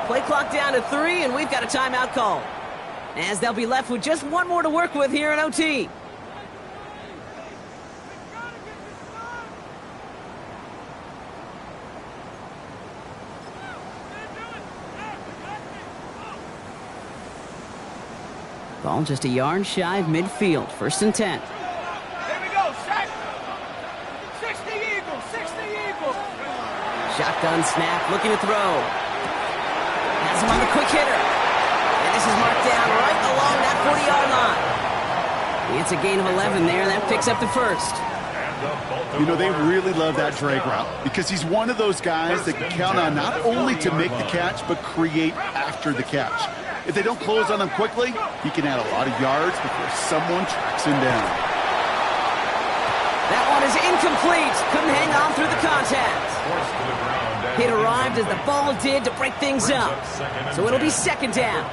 Play clock down to 3, and we've got a timeout call. As they'll be left with just 1 more to work with here in OT. Ball just a yard shy of midfield. 1st and 10. Here we go, set. 60 Eagles, 60 Eagles. Shotgun snap, looking to throw. Has him on the quick hitter. 40-yard line. It's a gain of 11 there, and that picks up the first. You know, they really love that drag route because he's one of those guys that can count on not only to make the catch, but create after the catch. If they don't close on him quickly, he can add a lot of yards before someone tracks him down. That one is incomplete. Couldn't hang on through the contact. It arrived as the ball did to break things up. So it'll be second down.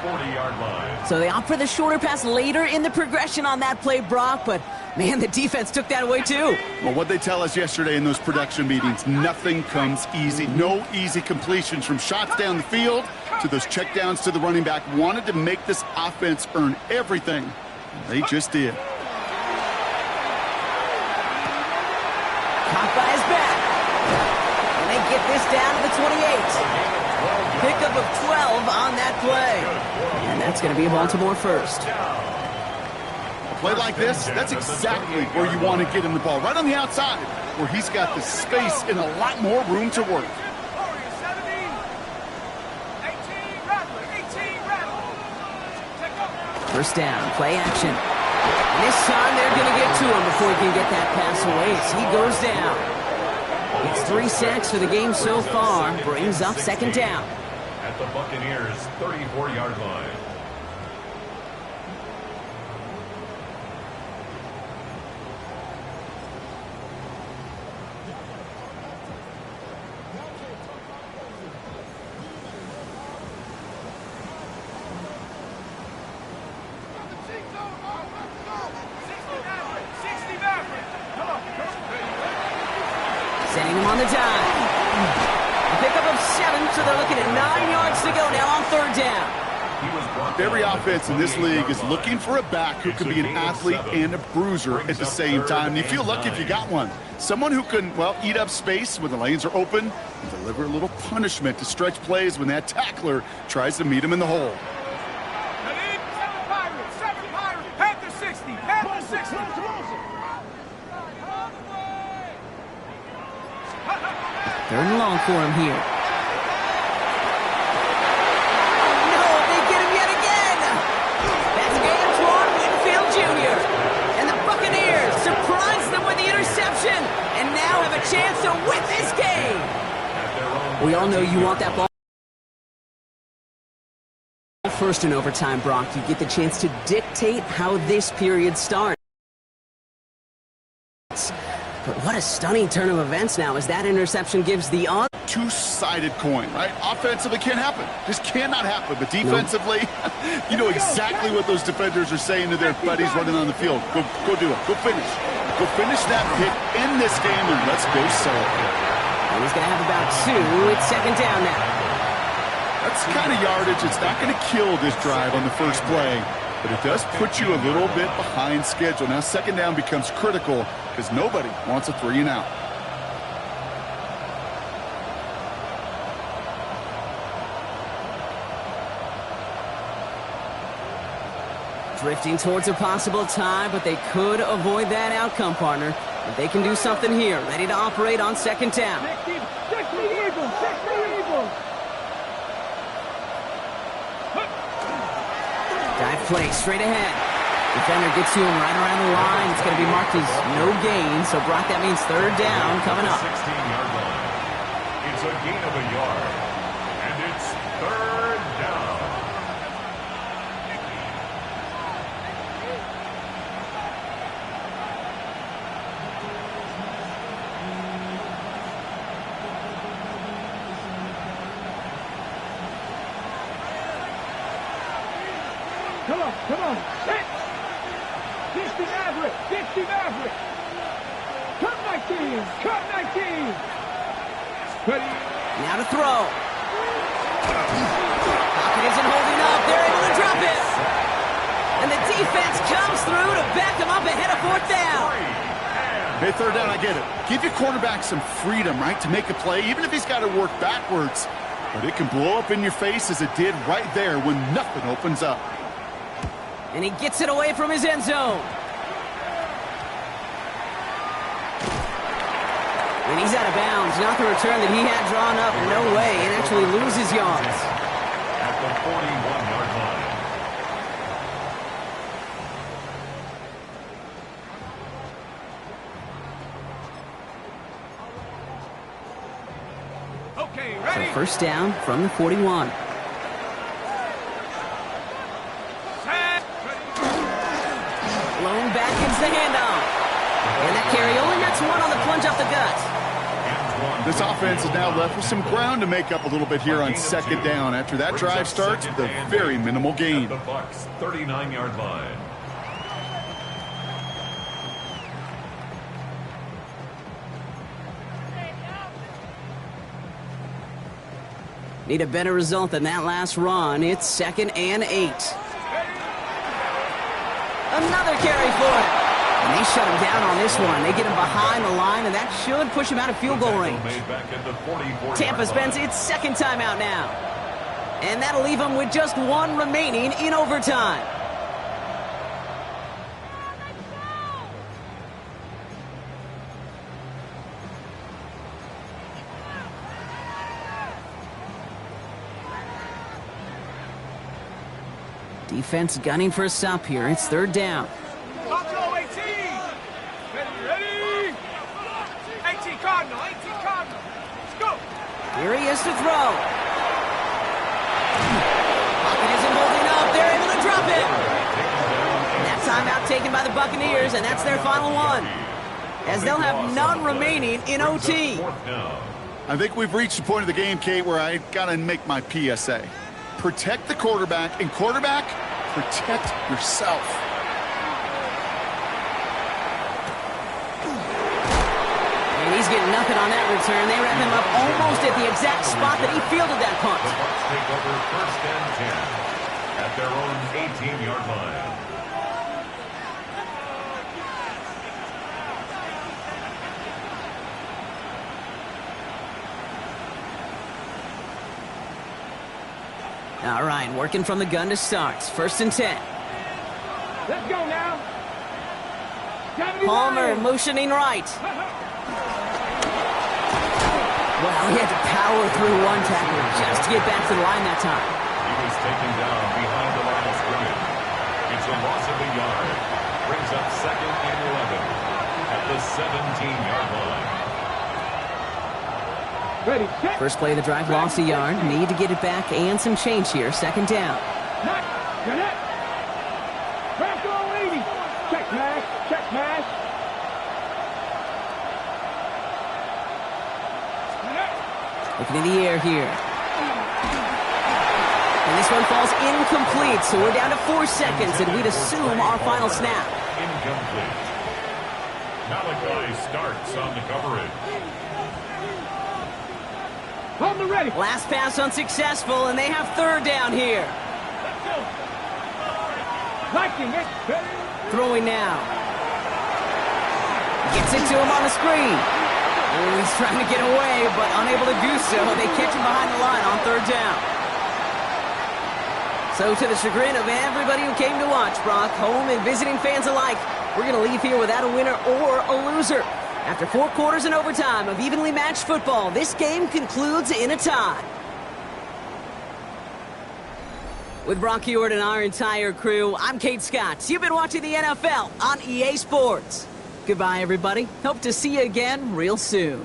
So they opt for the shorter pass later in the progression on that play, Brock, but man, the defense took that away too. Well, what they tell us yesterday in those production meetings, nothing comes easy. No easy completions from shots down the field to those checkdowns to the running back. Wanted to make this offense earn everything. They just did. Caught by his back. And they get this down to the 28. Pickup of 12 on that play. And that's going to be a Baltimore first. A play like this, that's exactly where you want to get him the ball. Right on the outside, where he's got the space and a lot more room to work. First down, play action. And this time they're going to get to him before he can get that pass away. So he goes down. It's 3 sacks for the game so far. Brings up second down. At the Buccaneers' 34-yard line. Sending him on the dime. A pickup of 7, so they're looking at 9 yards to go now on third down. Every offense in this league is looking for a back who can be an athlete and a bruiser at the same time. You feel lucky if you got one. Someone who can, well, eat up space when the lanes are open and deliver a little punishment to stretch plays when that tackler tries to meet him in the hole. 7 Pirates, Panther 60, Panther 60. Third and long for him here. No, they get him yet again. That's Antoine Winfield Jr. And the Buccaneers surprise them with the interception and now have a chance to win this game. We all know you want that ball first in overtime, Brock. You get the chance to dictate how this period starts. But what a stunning turn of events now as that interception gives the odds. Two-sided coin, right? Offensively can't happen. Just cannot happen. But defensively, you know exactly what those defenders are saying to their buddies running on the field. Go do it. Go finish. Go finish that pick in this game, and let's go celebrate. And he's going to have about 2. It's second down now. That's the kind of yardage. It's not going to kill this drive on the first play, but it does put you a little bit behind schedule. Now second down becomes critical because nobody wants a 3 and out. Drifting towards a possible tie, but they could avoid that outcome, partner. But they can do something here. Ready to operate on second down. 60 Eagles, 60 Eagles. Dive play straight ahead. Defender gets to him right around the line. It's going to be marked as no gain. So, Brock, that means third down coming up. 16-yard line. It's a gain of a yard. And it's third down. Come on. Hit. 60 Maverick, 60 Maverick. Cut 19, cut 19. Ready. Now to throw. Pocket isn't holding up. They're able to drop it. And the defense comes through to back them up ahead of fourth down. Hey, third down, I get it. Give your quarterback some freedom, right, to make a play, even if he's got to work backwards. But it can blow up in your face as it did right there when nothing opens up. And he gets it away from his end zone. And he's out of bounds. Not the return that he had drawn up. No way. And actually loses yards. At the 41-yard line. Okay, So ready? first down from the 41. Set. Blown back into the handoff. And that carry only gets one on the plunge up the gut. This offense is now left with some ground to make up a little bit here on second down. After that drive starts with a very minimal gain. At the Bucs 39-yard line. Need a better result than that last run. It's 2nd and 8. Another carry for it. And they shut him down on this one. They get him behind the line, and that should push him out of field goal range. Tampa spends its second timeout now. And that'll leave him with just one remaining in overtime. Defense gunning for a stop here. It's third down. Buffalo 18. Ready? 18 Cardinal. 18 Cardinal. Let's go. Here he is to throw. Pocket isn't holding up. They're able to drop it. And that timeout taken by the Buccaneers, and that's their final one, as they'll have none remaining in OT. I think we've reached the point of the game, Kate, where I got to make my PSA. Protect the quarterback, and quarterback, protect yourself. And he's getting nothing on that return. They wrap him up almost at the exact spot that he fielded that punt. The Bucs take over 1st and 10 at their own 18-yard line. All right, working from the gun to start. 1st and 10. Let's go now. Palmer motioning right. Well, he had to power through one tackle just to get back to the line that time. He was taken down behind the line of scrimmage. It's a loss of a yard. Brings up 2nd and 11 at the 17-yard line. Ready, set. First play of the drive, lost a yard. Need to get it back and some change here. 2nd down. Knock. Connect. Bronco 80. Check mash. Check mash. Looking in the air here. And this one falls incomplete, so we're down to 4 seconds, and we'd assume our final snap. Incomplete. Malachi starts on the coverage. Hold the ready. Last pass unsuccessful, and they have 3rd down here. Liking it. Throwing now. Gets it to him on the screen. Oh, he's trying to get away, but unable to do so. They catch him behind the line on 3rd down. So to the chagrin of everybody who came to watch, Brock, home and visiting fans alike, we're going to leave here without a winner or a loser. After 4 quarters and overtime of evenly matched football, this game concludes in a tie. With Brock Huard and our entire crew, I'm Kate Scott. You've been watching the NFL on EA Sports. Goodbye, everybody. Hope to see you again real soon.